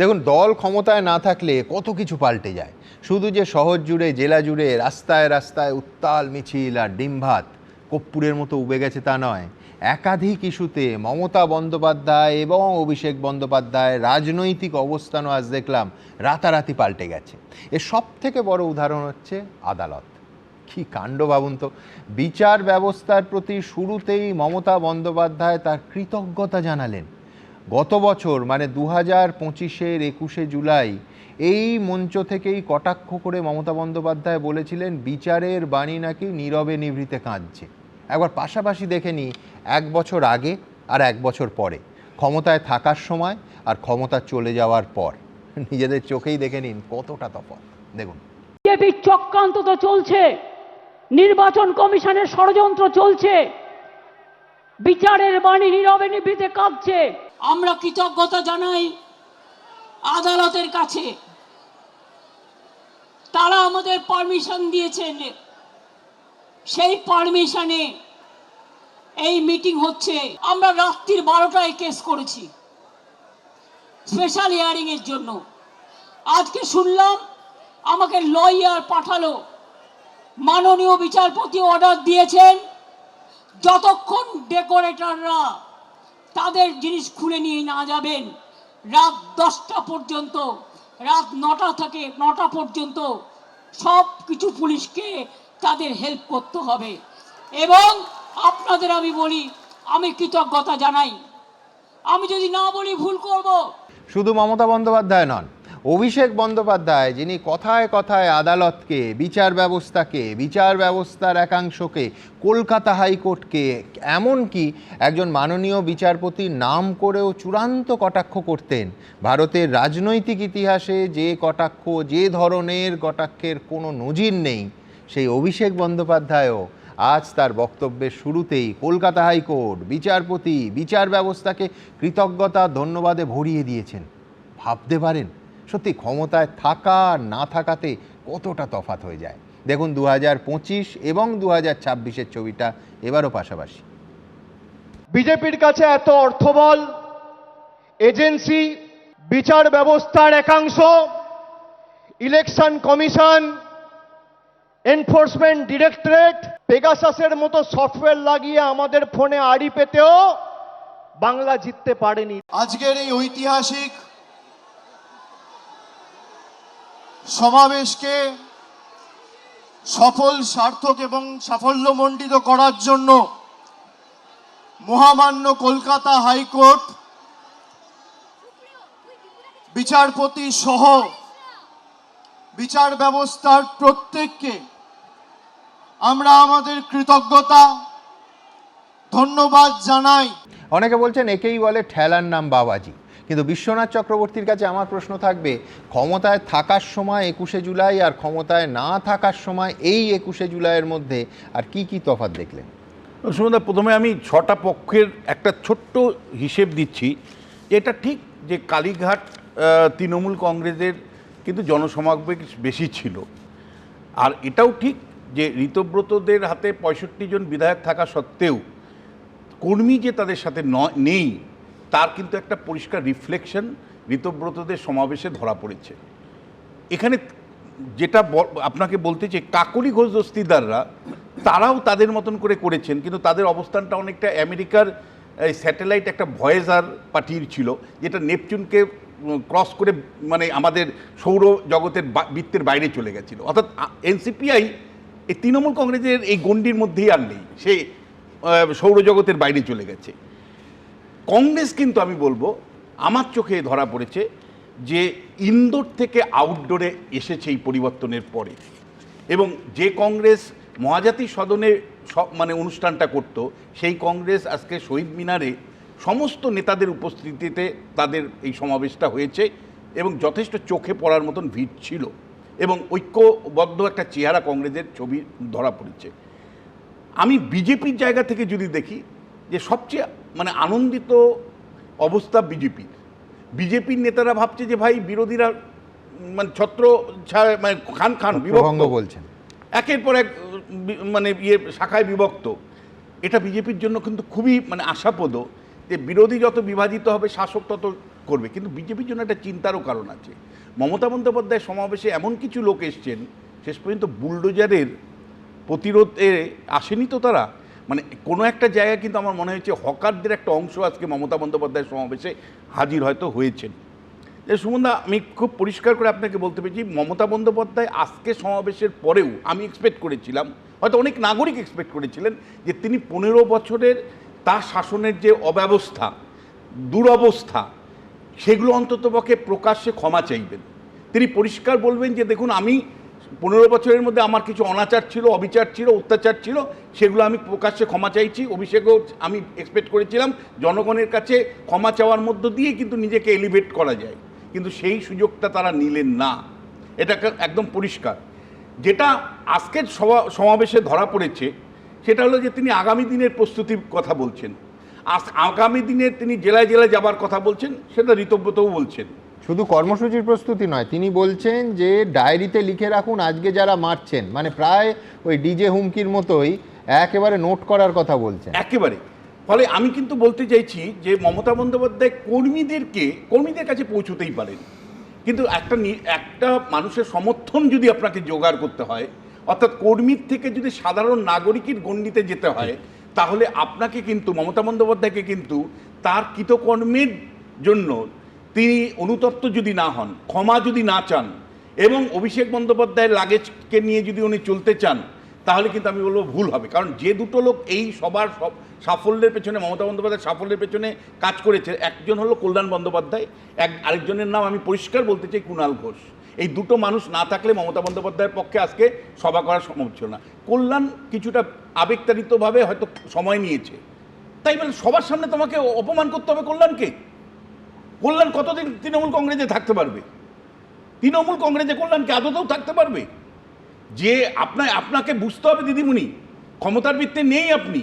দেখুন, দল ক্ষমতায় না থাকলে কত কিছু পাল্টে যায়। শুধু যে শহর জুড়ে, জেলা জুড়ে, রাস্তায় রাস্তায় উত্তাল মিছিল আর ডিমভাত কর্পূরের মতো উবে গেছে তা নয়। একাধিক ইস্যুতে মমতা বন্দ্যোপাধ্যায় এবং অভিষেক বন্দ্যোপাধ্যায় রাজনৈতিক অবস্থানও আজ দেখলাম রাতারাতি পাল্টে গেছে। এর সব থেকে বড় উদাহরণ হচ্ছে আদালত। কি কাণ্ড ভাবুন তো! বিচার ব্যবস্থার প্রতি শুরুতেই মমতা বন্দ্যোপাধ্যায় তার কৃতজ্ঞতা জানালেন। গত বছর মানে 2025-এর 21শে জুলাই এই মঞ্চ থেকেই কটাক্ষ করে মমতা বন্দ্যোপাধ্যায় বলেছিলেন বিচারের বাণী নাকি নীরবে নিভৃতে কাঁদছে। একবার পাশাপাশি দেখে নিই, 1 বছর আগে আর 1 বছর পরে, ক্ষমতায় থাকার সময় আর ক্ষমতা চলে যাওয়ার পর। নিজেদের চোখেই দেখে নিন কতটা তফাৎ। দেখুন,
বিজেপির চক্রান্ত তো চলছে, নির্বাচন কমিশনের ষড়যন্ত্র চলছে, বিচারের বাণী নীরবে নিভৃতে কাঁদছে। আমরা কৃতজ্ঞতা জানাই আদালতের কাছে, তারা আমাদের পারমিশন দিয়েছেন। সেই পারমিশনে এই মিটিং হচ্ছে। আমরা রাত্রির 12টায় কেস করেছি স্পেশাল হিয়ারিং এর জন্য। আজকে শুনলাম আমাকে লয়ার পাঠালো, মাননীয় বিচারপতি অর্ডার দিয়েছেন যতক্ষণ ডেকোরেটররা তাদের জিনিস খুলে নিয়ে না যাবেন, রাত 10টা পর্যন্ত, রাত 9টা থেকে 9টা পর্যন্ত সব কিছু পুলিশকে তাদের হেল্প করতে হবে। এবং আপনাদের আমি বলি, আমি কৃতজ্ঞতা জানাই। আমি যদি না বলি ভুল করব।
শুধু মমতা বন্দ্যোপাধ্যায় নন, অভিষেক বন্দ্যোপাধ্যায়, যিনি কথায় কথায় আদালতকে, বিচার ব্যবস্থাকে, বিচার ব্যবস্থার একাংশকে, কলকাতা হাইকোর্টকে, এমনকি একজন মাননীয় বিচারপতির নাম করেও চূড়ান্ত কটাক্ষ করতেন। ভারতের রাজনৈতিক ইতিহাসে যে কটাক্ষ, যে ধরনের কটাক্ষের কোনো নজির নেই, সেই অভিষেক বন্দ্যোপাধ্যায়ও আজ তার বক্তব্যের শুরুতেই কলকাতা হাইকোর্ট, বিচারপতি, বিচার ব্যবস্থাকে কৃতজ্ঞতা ধন্যবাদে ভরিয়ে দিয়েছেন। ভাবতে পারেন সত্যি ক্ষমতায় থাকা না থাকাতে কতটা তফাৎ হয়ে যায়। দেখুন 2025 এবং 2026-এর ছবিটা এবারও পাশাপাশি।
বিজেপির কাছে এত অর্থবল, এজেন্সি, বিচার ব্যবস্থার একাংশ, ইলেকশন কমিশন, এনফোর্সমেন্ট ডিরেক্টরেট, পেগাসাসের মতো সফটওয়্যার লাগিয়ে আমাদের ফোনে আড়ি পেতেও বাংলা জিততে পারেনি। আজকের এই ঐতিহাসিক সমাবেশকে সফল, সার্থক এবং সাফল্যমণ্ডিত করার জন্য মহামান্য কলকাতা হাইকোর্ট, বিচারপতি সহ বিচার ব্যবস্থার প্রত্যেককে আমরা আমাদের কৃতজ্ঞতা ধন্যবাদ জানাই।
অনেকে বলছেন একেই বলে ঠেলার নাম বাবাজি। কিন্তু বিশ্বনাথ চক্রবর্তীর কাছে আমার প্রশ্ন থাকবে, ক্ষমতায় থাকার সময় 21শে জুলাই আর ক্ষমতায় না থাকার সময় এই 21শে জুলাইয়ের মধ্যে আর কি কি তফাৎ দেখলেন?
সুমনদা, প্রথমে আমি 6টা পক্ষের একটা ছোট্ট হিসেব দিচ্ছি। এটা ঠিক যে কালীঘাট তৃণমূল কংগ্রেসের কিন্তু জনসমাগম বেশি ছিল, আর এটাও ঠিক যে ঋতব্রতদের হাতে 65 জন বিধায়ক থাকা সত্ত্বেও কর্মী যে তাদের সাথে নেই তার কিন্তু একটা পরিষ্কার রিফ্লেকশন ঋতব্রতদের সমাবেশে ধরা পড়েছে। এখানে যেটা আপনাকে বলতে চাই, কাকলি ঘোষ দস্তিদাররা তারাও তাদের মতন করে করেছেন, কিন্তু তাদের অবস্থানটা অনেকটা আমেরিকার স্যাটেলাইট একটা ভয়েজার পাঠিয়েছিল, যেটা নেপচুনকে ক্রস করে মানে আমাদের সৌর জগতের বৃত্তের বাইরে চলে গেছিল। অর্থাৎ এনসিপিআই এই তৃণমূল কংগ্রেসের এই গণ্ডির মধ্যেই আর নেই, সে সৌরজগতের বাইরে চলে গেছে। কংগ্রেস কিন্তু আমি বলবো আমার চোখে ধরা পড়েছে যে ইনডোর থেকে আউটডোরে এসেছে এই পরিবর্তনের পরে, এবং যে কংগ্রেস মহাজাতি সদনে মানে অনুষ্ঠানটা করত, সেই কংগ্রেস আজকে শহীদ মিনারে সমস্ত নেতাদের উপস্থিতিতে তাদের এই সমাবেশটা হয়েছে এবং যথেষ্ট চোখে পড়ার মতন ভিড় ছিল এবং ঐক্যবদ্ধ একটা চেহারা কংগ্রেসের ছবি ধরা পড়েছে। আমি বিজেপির জায়গা থেকে যদি দেখি যে সবচেয়ে মানে আনন্দিত অবস্থা বিজেপির নেতারা ভাবছে যে ভাই বিরোধীরা মানে ছত্র মানে খান বিভক্ত
বলছেন,
একের পর এক মানে শাখায় বিভক্ত। এটা বিজেপির জন্য কিন্তু খুবই মানে আশাপ্রদ যে বিরোধী যত বিভাজিত হবে শাসক তত করবে। কিন্তু বিজেপির জন্য একটা চিন্তারও কারণ আছে। মমতা বন্দ্যোপাধ্যায় সমাবেশে এমন কিছু লোক এসছেন, শেষ পর্যন্ত বুলডোজারের প্রতিরোধে আসেনি তো তারা, মানে কোনো একটা জায়গায় কিন্তু আমার মনে হয়েছে হকারদের একটা অংশ আজকে মমতা বন্দ্যোপাধ্যায়ের সমাবেশে হাজির হয়তো হয়েছেন। সুমনদা, আমি খুব পরিষ্কার করে আপনাকে বলতে পেরেছি, মমতা বন্দ্যোপাধ্যায় আজকে সমাবেশের পরেও আমি এক্সপেক্ট করেছিলাম, হয়তো অনেক নাগরিক এক্সপেক্ট করেছিলেন, যে তিনি 15 বছরের তার শাসনের যে অব্যবস্থা, দুরবস্থা, সেগুলো অন্ততপক্ষে প্রকাশ্যে ক্ষমা চাইবেন। তিনি পরিষ্কার বলবেন যে দেখুন, আমি 15 বছরের মধ্যে আমার কিছু অনাচার ছিল, অবিচার ছিল, অত্যাচার ছিল, সেগুলো আমি প্রকাশ্যে ক্ষমা চাইছি। অভিষেকও আমি এক্সপেক্ট করেছিলাম জনগণের কাছে ক্ষমা চাওয়ার মধ্য দিয়ে কিন্তু নিজেকে এলিভেট করা যায়, কিন্তু সেই সুযোগটা তারা নিলেন না, এটা একদম পরিষ্কার। যেটা আজকের সমাবেশে ধরা পড়েছে সেটা হলো যে তিনি আগামী দিনের প্রস্তুতির কথা বলছেন, আগামী দিনে তিনি জেলায় জেলায় যাবার কথা বলছেন, সেটা ঋতব্রতও বলছেন।
শুধু কর্মসূচির প্রস্তুতি নয়, তিনি বলছেন যে ডায়েরিতে লিখে রাখুন আজকে যারা মারছেন, মানে প্রায় ওই ডিজে হুমকির মতোই একেবারে নোট করার কথা বলছেন
একেবারে। ফলে আমি কিন্তু বলতে চাইছি যে মমতা বন্দ্যোপাধ্যায় কর্মীদের কাছে পৌঁছতেই পারেন, কিন্তু একটা মানুষের সমর্থন যদি আপনাকে জোগাড় করতে হয়, অর্থাৎ কর্মীর থেকে যদি সাধারণ নাগরিকের গণ্ডিতে যেতে হয়, তাহলে আপনাকে কিন্তু মমতা বন্দ্যোপাধ্যায়কে কিন্তু তার কৃতকর্মের জন্য তিনি অনুতপ্ত যদি না হন, ক্ষমা যদি না চান, এবং অভিষেক বন্দ্যোপাধ্যায়ের লাগেজকে নিয়ে যদি উনি চলতে চান, তাহলে কিন্তু আমি বলবো ভুল হবে। কারণ যে দুটো লোক এই সব সাফল্যের পেছনে, মমতা বন্দ্যোপাধ্যায়ের সাফল্যের পেছনে কাজ করেছে, একজন হলো কল্যাণ বন্দ্যোপাধ্যায়, আরেকজনের নাম আমি পরিষ্কার বলতে চাই কুণাল ঘোষ। এই দুটো মানুষ না থাকলে মমতা বন্দ্যোপাধ্যায়ের পক্ষে আজকে সভা করা সম্ভব ছিল না। কল্যাণ কিছুটা আবেগতাড়িতভাবে হয়তো সময় নিয়েছে, তাই বলে সবার সামনে তোমাকে অপমান করতে হবে কল্যাণকে? কল্যাণ কতদিন তৃণমূল কংগ্রেসে থাকতে পারবে? তৃণমূল কংগ্রেসে কল্যাণকে আদতেও থাকতে পারবে? যে আপনাকে বুঝতে হবে দিদিমণি, ক্ষমতার ভিত্তি নেই আপনি,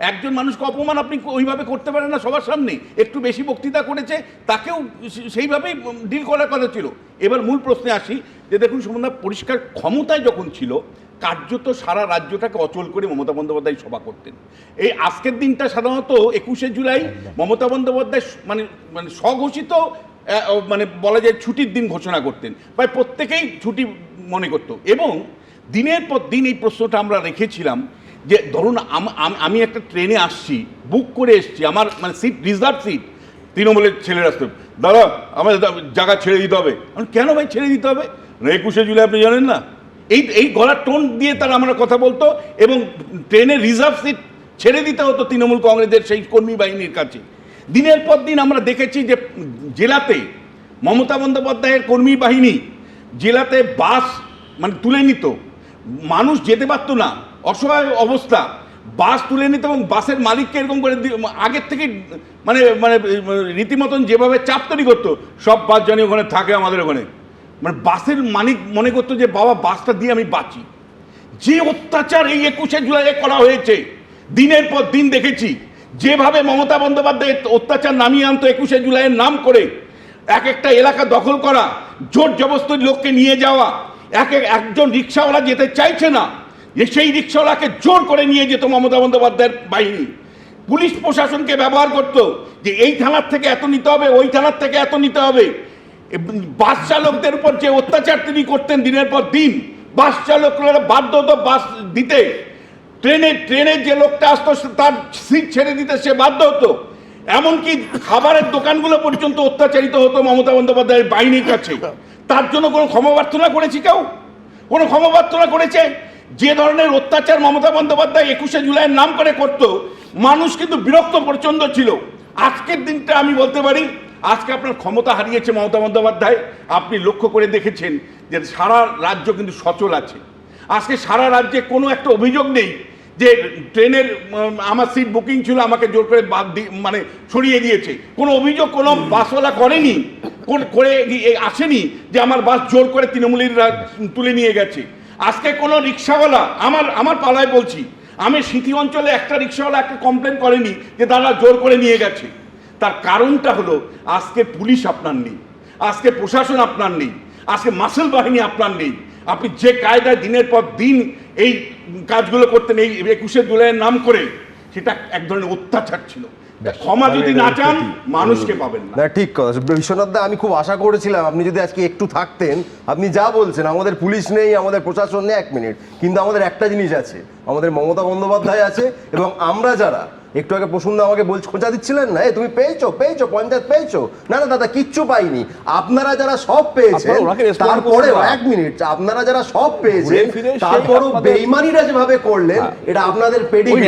একজন মানুষকে অপমান আপনি ওইভাবে করতে পারেন না সবার সামনে। একটু বেশি বক্তৃতা করেছে, তাকেও সেইভাবেই ডিল করার কথা ছিল। এবার মূল প্রশ্নে আসি যে দেখুন সুমনদা, পরিষ্কার ক্ষমতায় যখন ছিল কার্যত সারা রাজ্যটাকে অচল করে মমতা বন্দ্যোপাধ্যায় সভা করতেন। এই আজকের দিনটা সাধারণত 21শে জুলাই মমতা বন্দ্যোপাধ্যায় মানে স্বঘোষিত মানে বলা যায় ছুটির দিন ঘোষণা করতেন, প্রায় প্রত্যেকেই ছুটি মনে করত। এবং দিনের পর দিন এই প্রশ্নটা আমরা রেখেছিলাম যে ধরুন আমি একটা ট্রেনে আসছি, বুক করে এসছি, আমার মানে সিট রিজার্ভ সিট, তৃণমূলের ছেলেরা আসতো, দাদা আমাদের জায়গা ছেড়ে দিতে হবে। কেন ভাই ছেড়ে দিতে হবে? 21শে জুলাই আপনি জানেন না? এই গলার টোন দিয়ে তারা আমরা কথা বলতো, এবং ট্রেনের রিজার্ভ সিট ছেড়ে দিতে হতো তৃণমূল কংগ্রেসের সেই কর্মী বাহিনীর কাছে। দিনের পর দিন আমরা দেখেছি যে জেলাতে মমতা বন্দ্যোপাধ্যায়ের কর্মী বাহিনী জেলাতে বাস মানে তুলে নিত, মানুষ যেতে পারত না, অসহায় অবস্থা, বাস তুলে নিত এবং বাসের মালিককে এরকম করে আগের থেকে মানে মানে রীতিমতন যেভাবে চাপ তৈরি করতো, সব বাস জানি ওখানে থাকে আমাদের ওখানে, মানে বাসের মালিক মনে করতো যে বাবা বাসটা দিয়ে আমি বাঁচি। যে অত্যাচার এই 21শে জুলাই করা হয়েছে, দিনের পর দিন দেখেছি যেভাবে মমতা বন্দ্যোপাধ্যায় অত্যাচার নামিয়ে আনতো 21শে জুলাইয়ের নাম করে, একটা এলাকা দখল করা, জোর জবরদস্তি লোককে নিয়ে যাওয়া, একজন রিক্সাওয়ালা যেতে চাইছে না, যে সেই রিক্সাওয়ালাকে জোর করে নিয়ে যেত মমতা বন্দ্যোপাধ্যায়ের বাহিনী। পুলিশ প্রশাসনকে ব্যবহার করত যে এই থানার থেকে এত নিতে হবে, ওই থানার থেকে এত নিতে হবে। বাস চালকদের উপর যে অত্যাচার তিনি করতেন দিনের পর দিন, বাস চালকরা বাধ্য হতো বাস দিতে। ট্রেনের যে লোকটা আসতো তার সিট ছেড়ে দিতে সে বাধ্য হতো। এমনকি খাবারের দোকানগুলো পর্যন্ত অত্যাচারিত হতো মমতা বন্দ্যোপাধ্যায়ের বাহিনীর কাছে। তার জন্য কোনো ক্ষমা প্রার্থনা করেছি কেউ? কোনো ক্ষমা প্রার্থনা করেছে? যে ধরনের অত্যাচার মমতা বন্দ্যোপাধ্যায় 21শে জুলাইয়ের নাম করে করত, মানুষ কিন্তু বিরক্ত প্রচন্ড ছিল। আজকের দিনটা আমি বলতে পারি, আজকে আপনার ক্ষমতা হারিয়েছে মমতা বন্দ্যোপাধ্যায়। আপনি লক্ষ্য করে দেখেছেন যে সারা রাজ্য কিন্তু সচল আছে। আজকে সারা রাজ্যে কোনো একটা অভিযোগ নেই যে ট্রেনের আমার সিট বুকিং ছিল, আমাকে জোর করে মানে সরিয়ে দিয়েছে। কোনো অভিযোগ কোনো বাসওয়ালা করেনি, করে আসেনি যে আমার বাস জোর করে তৃণমূলীরা তুলে নিয়ে গেছে। আজকে কোনো রিক্সাওয়ালা, আমার পালায় বলছি, আমি সিটি অঞ্চলে একটা রিক্সাওয়ালা একটা কমপ্লেন করেনি যে তারা জোর করে নিয়ে গেছে। তার কারণটা হলো আজকে পুলিশ আপনার নেই, আজকে প্রশাসন আপনার নেই, আজকে মাসেল বাহিনী আপনার নেই। আপনি যে কায়দায় দিনের পর দিন এই কাজগুলো করতেন এই 21শে জুলাইয়ের নাম করে, সেটা এক ধরনের অত্যাচার ছিল। ক্ষমা যদি না চান মানুষকে পাবেন না।
ঠিক কথা বিশ্বনাথ দা, আমি খুব আশা করেছিলাম আপনি যদি আজকে একটু থাকতেন। আপনি যা বলছেন, আমাদের পুলিশ নেই, আমাদের প্রশাসন নেই, 1 মিনিট, কিন্তু আমাদের একটা জিনিস আছে, আমাদের মমতা বন্দ্যোপাধ্যায় আছে। এবং আমরা যারা একটু আগে প্রসন্ন আমাকে বলছে, খোঁজা দিচ্ছিলেন না, তুমি পেয়েছো পঞ্চায়েত পেয়েছো? না না দাদা, কিচ্ছু পাইনি। আপনারা যারা সব পেয়েছেন, তারপরে 1 মিনিট, আপনারা যারা সব পেয়েছেন তারপরও বেইমানিরা যেভাবে করলেন, এটা আপনাদের পেডিগ্রি।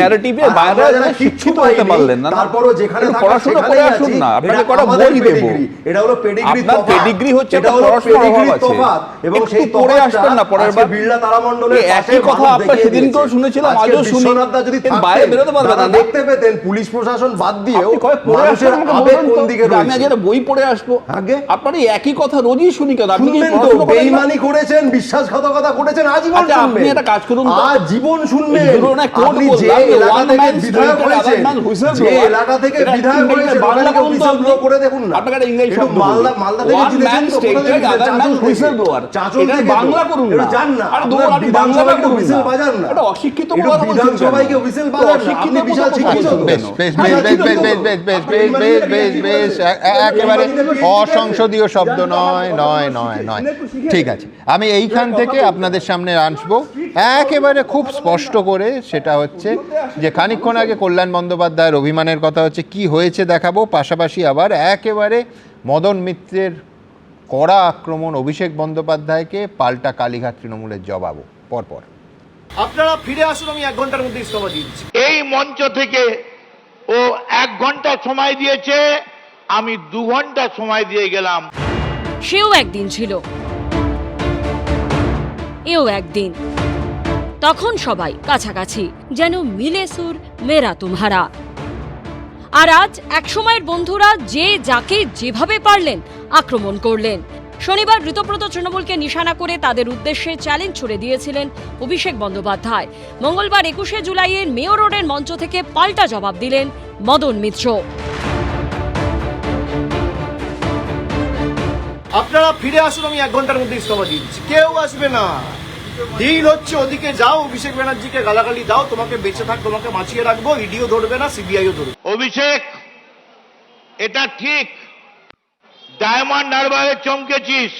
আপনারা যারা কিচ্ছু পাইনি তারপরও যেখানে থাকা সেখানেই আছি, এটা আমাদের পেডিগ্রি। এটা হলো পেডিগ্রি তফাৎ,
পেডিগ্রি হচ্ছে
এটা হলো পেডিগ্রি তফাৎ। এবং সেই
পড়ে আসবেন না পরের বার।
বিড়লা তারামণ্ডলের
একই কথা আপনারা সেদিনকেও শুনেছিলাম, আজও শুনি।
বিশ্বনাথ দা যদি
বাইরে বেরোতে পারবেন না,
দেখতে পেতেন পুলিশ প্রশাসন বাদ দিয়েও মানুষের আবেগ কোন দিকে রয়েছে।
আমি আজকে বই পড়ে আসবো,
আগে
আপনারা একই কথা রোজই শুনি কেন? আপনি কি
বেঈমানি করেছেন, বিশ্বাসঘাতকতা করেছেন, আজীবন শুনবেন।
আপনি একটা কাজ করুন,
আজীবন শুনবেন। আপনি যে এলাকা থেকে বিধায়ক হয়েছেন, যে এলাকা থেকে বিধায়ক হয়েছেন, বাংলাকে হুইসেল ব্লো করে দেখুন না।
আপনারা ইংলিশ শব্দ
মালদা থেকে জিতেছেন তো,
হুইসেল ব্লোয়ার,
এটা
বাংলা করুন না।
জান না,
আরে দৌড়ানি বাংলা করুন,
হুইসেল বাজান না।
এটা অশিক্ষিত
বিধানসভাকে হুইসেল বাজান না, আপনি বিশাল শিক্ষিত।
একেবারে অসংসদীয় শব্দ নয়। ঠিক আছে, আমি এইখান থেকে আপনাদের সামনে আসবো একেবারে খুব স্পষ্ট করে। সেটা হচ্ছে যে খানিকক্ষণ আগে কল্যাণ বন্দ্যোপাধ্যায়ের অভিমানের কথা হচ্ছে, কি হয়েছে দেখাবো, পাশাপাশি আবার একেবারে মদন মিত্রের কড়া আক্রমণ অভিষেক বন্দ্যোপাধ্যায়কে, পাল্টা কালীঘাট তৃণমূলের জবাবও পরপর।
আপনারা ফিরে আসুন, আমি 1 ঘন্টার মধ্যে ইস্তফা দিচ্ছি।
এই মঞ্চ থেকে ও 1 ঘন্টা সময় দিয়েছে, আমি 2 ঘন্টা সময় দিয়ে গেলাম।
সেও একদিন ছিল, এও একদিন। তখন সবাই কাছাকাছি, যেন মিলে সুর মেরা তুমহারা। আর আজ একসময়ের বন্ধুরা যে যাকে যেভাবে পারলেন আক্রমণ করলেন। শনিবার ঋতব্রত তৃণমূলকে নিশানা করে তাদের উদ্দেশ্যে চ্যালেঞ্জ ছুড়ে দিয়েছিলেন অভিষেক বন্দ্যোপাধ্যায়। মঙ্গলবার 21শে জুলাইয়ের মেয়র রোডের মঞ্চ থেকে পাল্টা জবাব দিলেন মদন মিত্র।
আপনারা ফিরে আসুন, আমি 1 ঘন্টার মধ্যে ইস্তফা দিচ্ছি। কেউ আসবে না, ডিল হচ্ছে ওদিকে যাও, অভিষেক ব্যানার্জিকে গালাগালি দাও, তোমাকে বেঁচে থাক, তোমাকে বাঁচিয়ে রাখবো, ইডিও ধরবে না, সিবিআইও ধরবে।
অভিষেক, এটা ঠিক, ডায়মন্ড হারবারে চমকেছিস,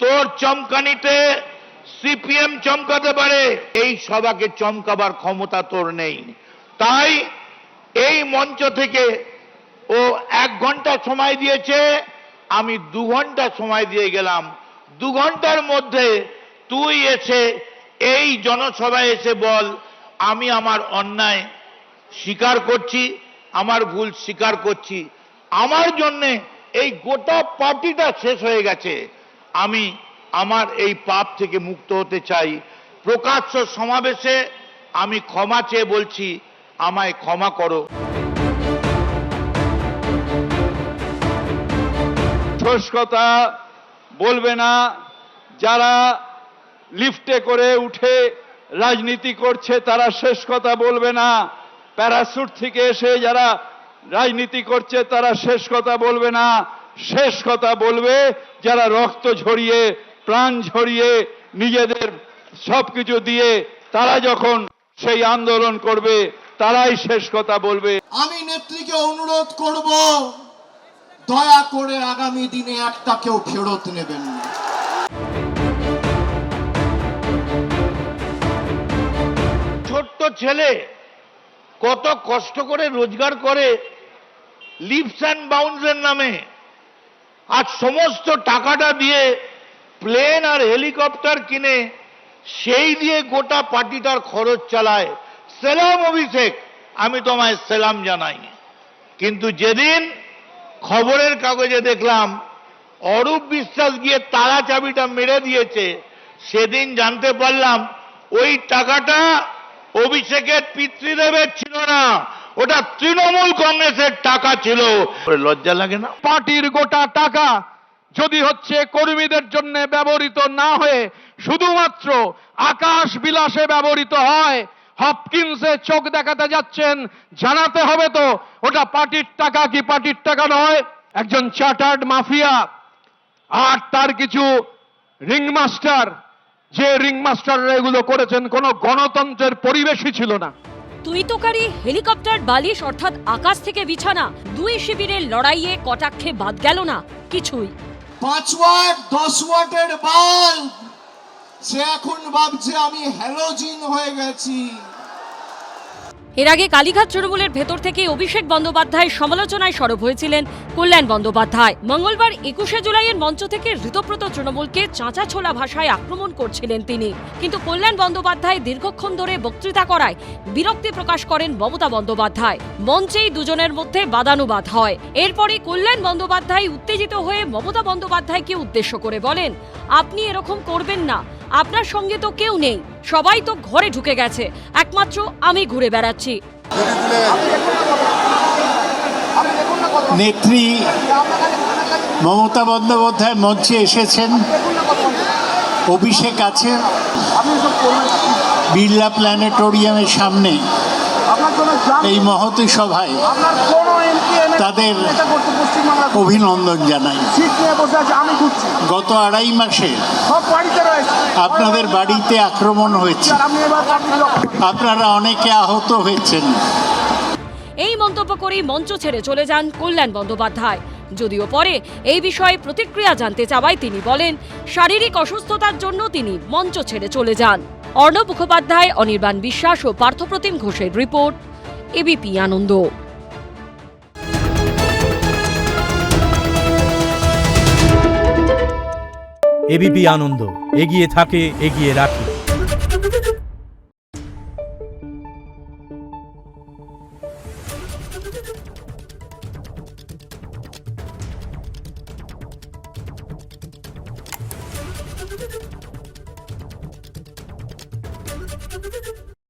তোর চমকানিতে সিপিএম চমকাতে পারে, এই সভাকে চমকাবার ক্ষমতা তোর নেই। তাই এই মঞ্চ থেকে ও 1 ঘন্টা সময় দিয়েছে, আমি 2 ঘন্টা সময় দিয়ে গেলাম। 2 ঘন্টার মধ্যে তুই এসে এই জনসভায় এসে বল, আমি আমার অন্যায় স্বীকার করছি, আমার ভুল স্বীকার করছি, আমার জন্যে এই গোটা পার্টিটা শেষ হয়ে গেছে, আমি আমার এই পাপ থেকে মুক্ত হতে চাই। প্রকাশ্য সমাবেশে আমি ক্ষমা চেয়ে বলছি, আমায় ক্ষমা করো।
ঠোস কথা বলবে না, যারা লিফটে করে উঠে রাজনীতি করছে তারা শেষ কথা বলবে না, প্যারাসুট থেকে এসে যারা রাজনীতি করছে তারা শেষ কথা বলবে না। শেষ কথা বলবে যারা রক্ত ঝরিয়ে, প্রাণ ঝরিয়ে, নিজেদের সবকিছু দিয়ে তারা যখন সেই আন্দোলন করবে, তারাই শেষ কথা বলবে।
আমি নেত্রীকে অনুরোধ করব, দয়া করে আগামী দিনে একটা কেউ ফেরত নেবেন না।
ছোট্ট ছেলে কত কষ্ট করে রোজগার করে লিপস অ্যান্ড বাউন্সের নামে, আজ সমস্ত টাকাটা দিয়ে প্লেন আর হেলিকপ্টার কিনে সেই দিয়ে গোটা পার্টিটার খরচ চালায়। সেলাম অভিষেক, আমি তোমায় সেলাম জানাই। কিন্তু যেদিন খবরের কাগজে দেখলাম অরূপ বিশ্বাস গিয়ে তালা চাবিটা মেরে দিয়েছে, সেদিন জানতে পারলাম ওই টাকাটা অভিষেকের পিতৃদেবের ছিল না, ওটা তৃণমূল কংগ্রেসের টাকা ছিল। লজ্জা লাগে না?
পার্টির গোটা টাকা যদি হচ্ছে কর্মীদের জন্য ব্যবহৃত না হয়ে শুধুমাত্র আকাশ বিলাসে ব্যবহৃত হয়, হপকিন্সে চোখ দেখাতে যাচ্ছেন, জানাতে হবে তো ওটা পার্টির টাকা কি পার্টির টাকা নয়। একজন চার্টার্ড মাফিয়া আর তার কিছু রিংমাস্টার, যে রিংমাস্টাররা এগুলো করেছেন, কোনো গণতন্ত্রের পরিবেশই ছিল না।
তুই তোকারি হেলিকপ্টার বালিশ অর্থাৎ আকাশ থেকে বিছানা, দুই শিবিরের লড়াইয়ে কটাক্ষে বাদ গেল না কিছুই।
5 ওয়াট 10 ওয়াটের বাল্ব সে এখন ভাবছে আমি হ্যালোজিন হয়ে গেছি।
এর আগে কালীঘাট তৃণমূলের ভেতর থেকে অভিষেক বন্দ্যোপাধ্যায়ের সমালোচনায় সরব হয়েছিলেন কল্যাণ বন্দ্যোপাধ্যায়। মঙ্গলবার 21শে জুলাইয়ের মঞ্চ থেকে ঋতব্রত তৃণমূলকে চাঁচা ছোলা ভাষায় আক্রমণ করছিলেন তিনি, কিন্তু কল্যাণ বন্দ্যোপাধ্যায় দীর্ঘক্ষণ ধরে বক্তৃতা করায় বিরক্তি প্রকাশ করেন মমতা বন্দ্যোপাধ্যায়। মঞ্চেই দুজনের মধ্যে বাদানুবাদ হয়। এরপরে কল্যাণ বন্দ্যোপাধ্যায় উত্তেজিত হয়ে মমতা বন্দ্যোপাধ্যায়কে উদ্দেশ্য করে বলেন, আপনি এরকম করবেন না, আপনার সঙ্গে তো কেউ নেই, সবাই তো ঘরে ঢুকে গেছে, একমাত্র আমি ঘুরে বেড়াচ্ছি।
নেত্রী মমতা বন্দ্যোপাধ্যায় মঞ্চে এসেছেন, অভিষেক আছে বিড়লা প্ল্যানেটোরিয়ামের সামনে এই মহতী সভায়, তাদের অভিনন্দন জানাই। গত 2.5 মাসে আপনাদের বাড়িতে আক্রমণ হয়েছে, আপনারা অনেকে আহত হয়েছেন।
এই মন্তব্য করেই মঞ্চ ছেড়ে চলে যান কল্যাণ বন্দ্যোপাধ্যায়। যদিও পরে এই বিষয়ে প্রতিক্রিয়া জানতে চাওয়ায় তিনি বলেন, শারীরিক অসুস্থতার জন্য তিনি মঞ্চ ছেড়ে চলে যান। অর্ণব মুখোপাধ্যায়, অনির্বাণ বিশ্বাস ও পার্থপ্রতিম ঘোষের রিপোর্ট, এবিপি আনন্দ।
এবিপি আনন্দ, এগিয়ে থাকে, এগিয়ে রাখে।